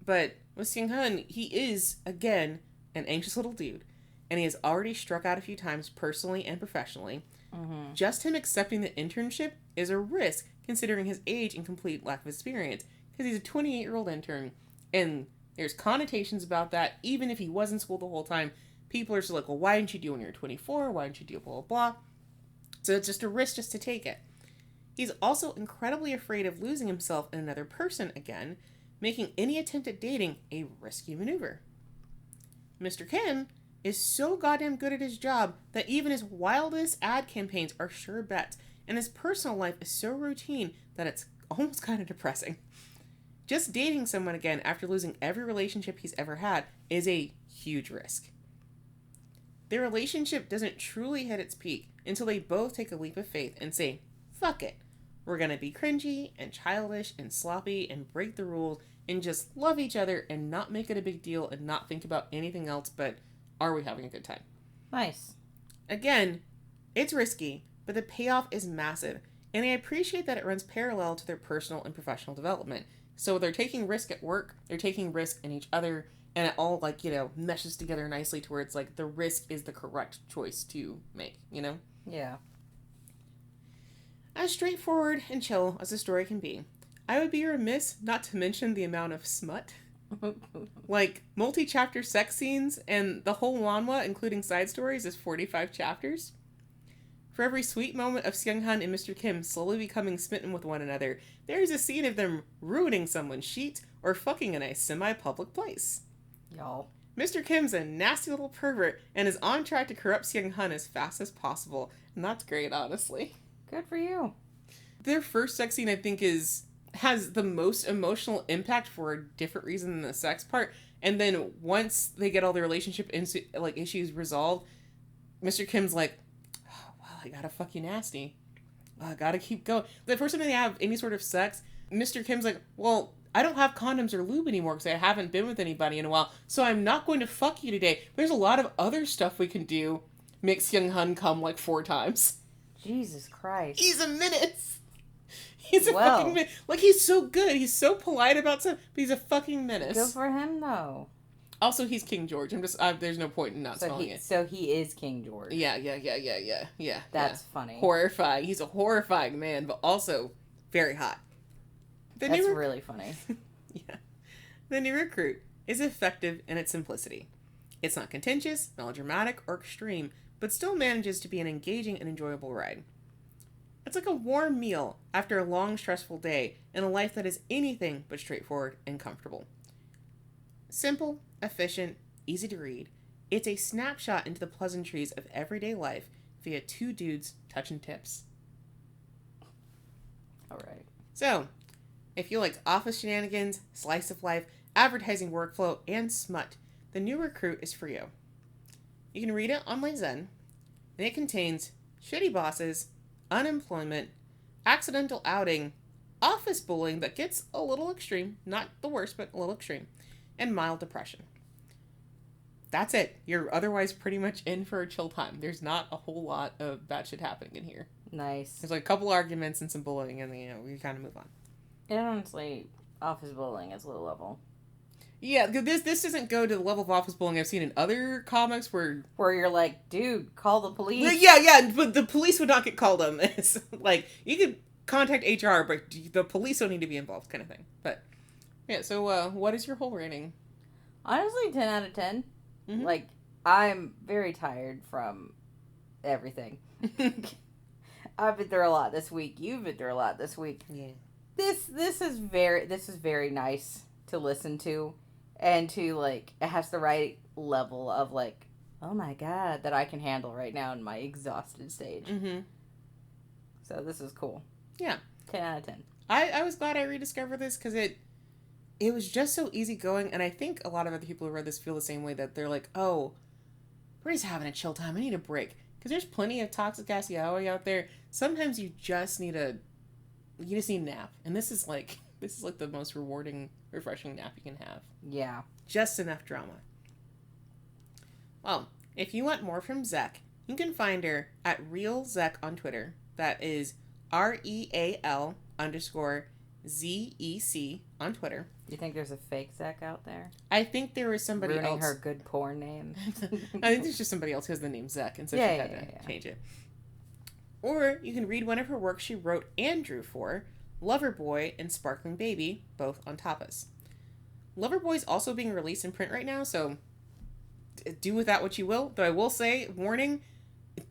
But with Seunghyun, he is, again, an anxious little dude. And he has already struck out a few times, personally and professionally. Mm-hmm. Just him accepting the internship is a risk, considering his age and complete lack of experience. Because he's a 28-year-old intern, and there's connotations about that. Even if he was in school the whole time, people are still like, well, why didn't you do it when you're 24? Why didn't you do blah, blah, blah? So it's just a risk just to take it. He's also incredibly afraid of losing himself in another person again, making any attempt at dating a risky maneuver. Mr. Kim is so goddamn good at his job that even his wildest ad campaigns are sure bets, and his personal life is so routine that it's almost kind of depressing. Just dating someone again after losing every relationship he's ever had is a huge risk. Their relationship doesn't truly hit its peak until they both take a leap of faith and say, fuck it. We're gonna be cringy and childish and sloppy and break the rules and just love each other and not make it a big deal and not think about anything else but, are we having a good time? Nice. Again, it's risky, but the payoff is massive, and I appreciate that it runs parallel to their personal and professional development. So they're taking risk at work, they're taking risk in each other, and it all, like, you know, meshes together nicely to where it's like the risk is the correct choice to make, you know? Yeah. As straightforward and chill as the story can be, I would be remiss not to mention the amount of smut. Like, multi-chapter sex scenes, and the whole manhwa, including side stories, is 45 chapters. For every sweet moment of Seunghyun and Mr. Kim slowly becoming smitten with one another, there is a scene of them ruining someone's sheet or fucking in a semi-public place. Y'all. Mr. Kim's a nasty little pervert and is on track to corrupt Seunghyun as fast as possible, and that's great, honestly. Good for you. Their first sex scene, I think, has the most emotional impact for a different reason than the sex part, and then once they get all the relationship issues resolved, Mr. Kim's like, oh, well, I gotta fuck you nasty. I gotta keep going. The first time they have any sort of sex, Mr. Kim's like, well, I don't have condoms or lube anymore because I haven't been with anybody in a while, so I'm not going to fuck you today. There's a lot of other stuff we can do. Make Seunghyun come like 4 times. Jesus Christ. He's a menace. He's a fucking menace. Like, he's so good. He's so polite about stuff, but he's a fucking menace. Good for him, though. Also, he's King George. There's no point in not spelling it. So he is King George. Yeah. That's funny. Horrifying. He's a horrifying man, but also very hot. That's really funny. Yeah. The new recruit is effective in its simplicity. It's not contentious, melodramatic, or extreme, but still manages to be an engaging and enjoyable ride. It's like a warm meal after a long, stressful day in a life that is anything but straightforward and comfortable. Simple, efficient, easy to read, it's a snapshot into the pleasantries of everyday life via 2 dudes touching tips. Alright. So, if you like office shenanigans, slice of life, advertising workflow, and smut, the new recruit is for you. You can read it on my Zen, and it contains shitty bosses, unemployment, accidental outing, office bullying that gets a little extreme, not the worst, but a little extreme, and mild depression. That's it. You're otherwise pretty much in for a chill time. There's not a whole lot of bad shit happening in here. Nice. There's like a couple arguments and some bullying, and then, we kind of move on. And honestly, office bullying is low level. Yeah, this doesn't go to the level of office bullying I've seen in other comics where you're like, dude, call the police. Yeah, but the police would not get called on this. Like, you could contact HR, but the police don't need to be involved, kind of thing. But, yeah, so, what is your whole rating? Honestly, 10 out of 10. Mm-hmm. Like, I'm very tired from everything. I've been through a lot this week. You've been through a lot this week. Yeah. This is very nice to listen to, and to, like, it has the right level of, like, oh my god, that I can handle right now in my exhausted stage. Mm-hmm. So this is cool. Yeah. 10 out of 10. I was glad I rediscovered this because it it was just so easygoing, and I think a lot of other people who read this feel the same way, that they're like, oh, we're just having a chill time. I need a break. Because there's plenty of toxic ass yaoi out there. Sometimes you just need a nap. And this is like the most rewarding, refreshing nap you can have. Yeah. Just enough drama. Well, if you want more from Zec, you can find her at Real Zec on Twitter. That is REAL_ZEC on Twitter. You think there's a fake Zec out there? I think there was somebody ruining else. her good porn name. I think there's just somebody else who has the name Zec, and so she had to change it. Or you can read one of her works she wrote and drew for, Loverboy and Sparkling Baby, both on Tapas. Loverboy is also being released in print right now, so do with that what you will. Though I will say, warning,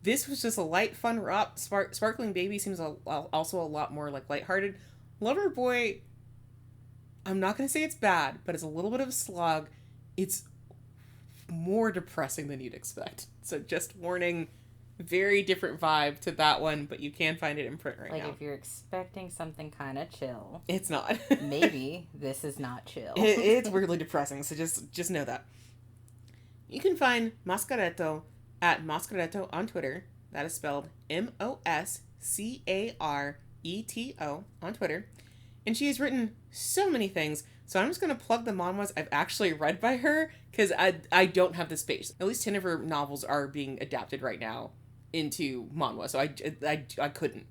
this was just a light, fun romp. Sparkling Baby seems also a lot more like lighthearted. Loverboy, I'm not going to say it's bad, but it's a little bit of a slog. It's more depressing than you'd expect. So just warning, very different vibe to that one, but you can find it in print right now. Like if you're expecting something kind of chill. It's not. Maybe this is not chill. It's weirdly depressing, so just know that. You can find Moscareto at Moscareto on Twitter. That is spelled Moscareto on Twitter. And she has written so many things, so I'm just going to plug the manhwas I've actually read by her, because I don't have the space. At least 10 of her novels are being adapted right now into manhwa, so I couldn't.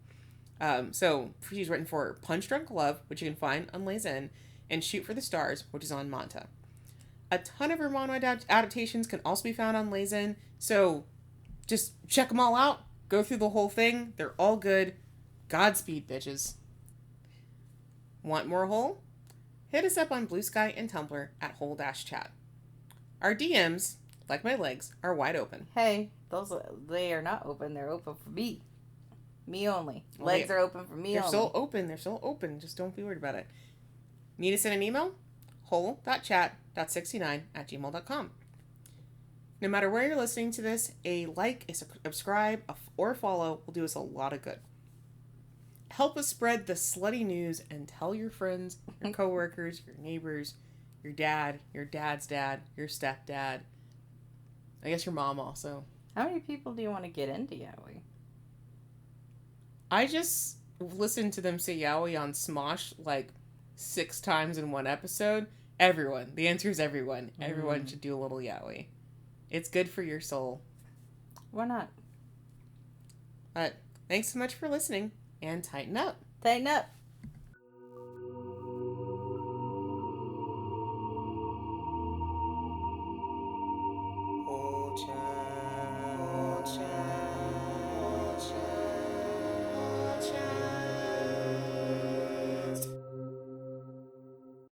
So she's written for Punch Drunk Love, which you can find on Leizen, and Shoot for the Stars, which is on Manta. A ton of her manhwa adaptations can also be found on Leizen, so just check them all out. Go through the whole thing. They're all good. Godspeed, bitches. Want more Hole? Hit us up on Bluesky and Tumblr at Hole-Chat. Our DMs, like my legs, are wide open. Hey, they are not open. They're open for me. Me only. Legs are open for me only. They're still open. Just don't be worried about it. Need to send an email? hole.chat.69@gmail.com. No matter where you're listening to this, a like, a subscribe, or a follow will do us a lot of good. Help us spread the slutty news and tell your friends, your coworkers, your neighbors, your dad, your dad's dad, your stepdad. I guess your mom also. How many people do you want to get into yaoi? I just listened to them say yaoi on Smosh like 6 times in one episode. Everyone. The answer is everyone. Everyone should do a little yaoi. It's good for your soul. Why not? But thanks so much for listening, and tighten up. Tighten up.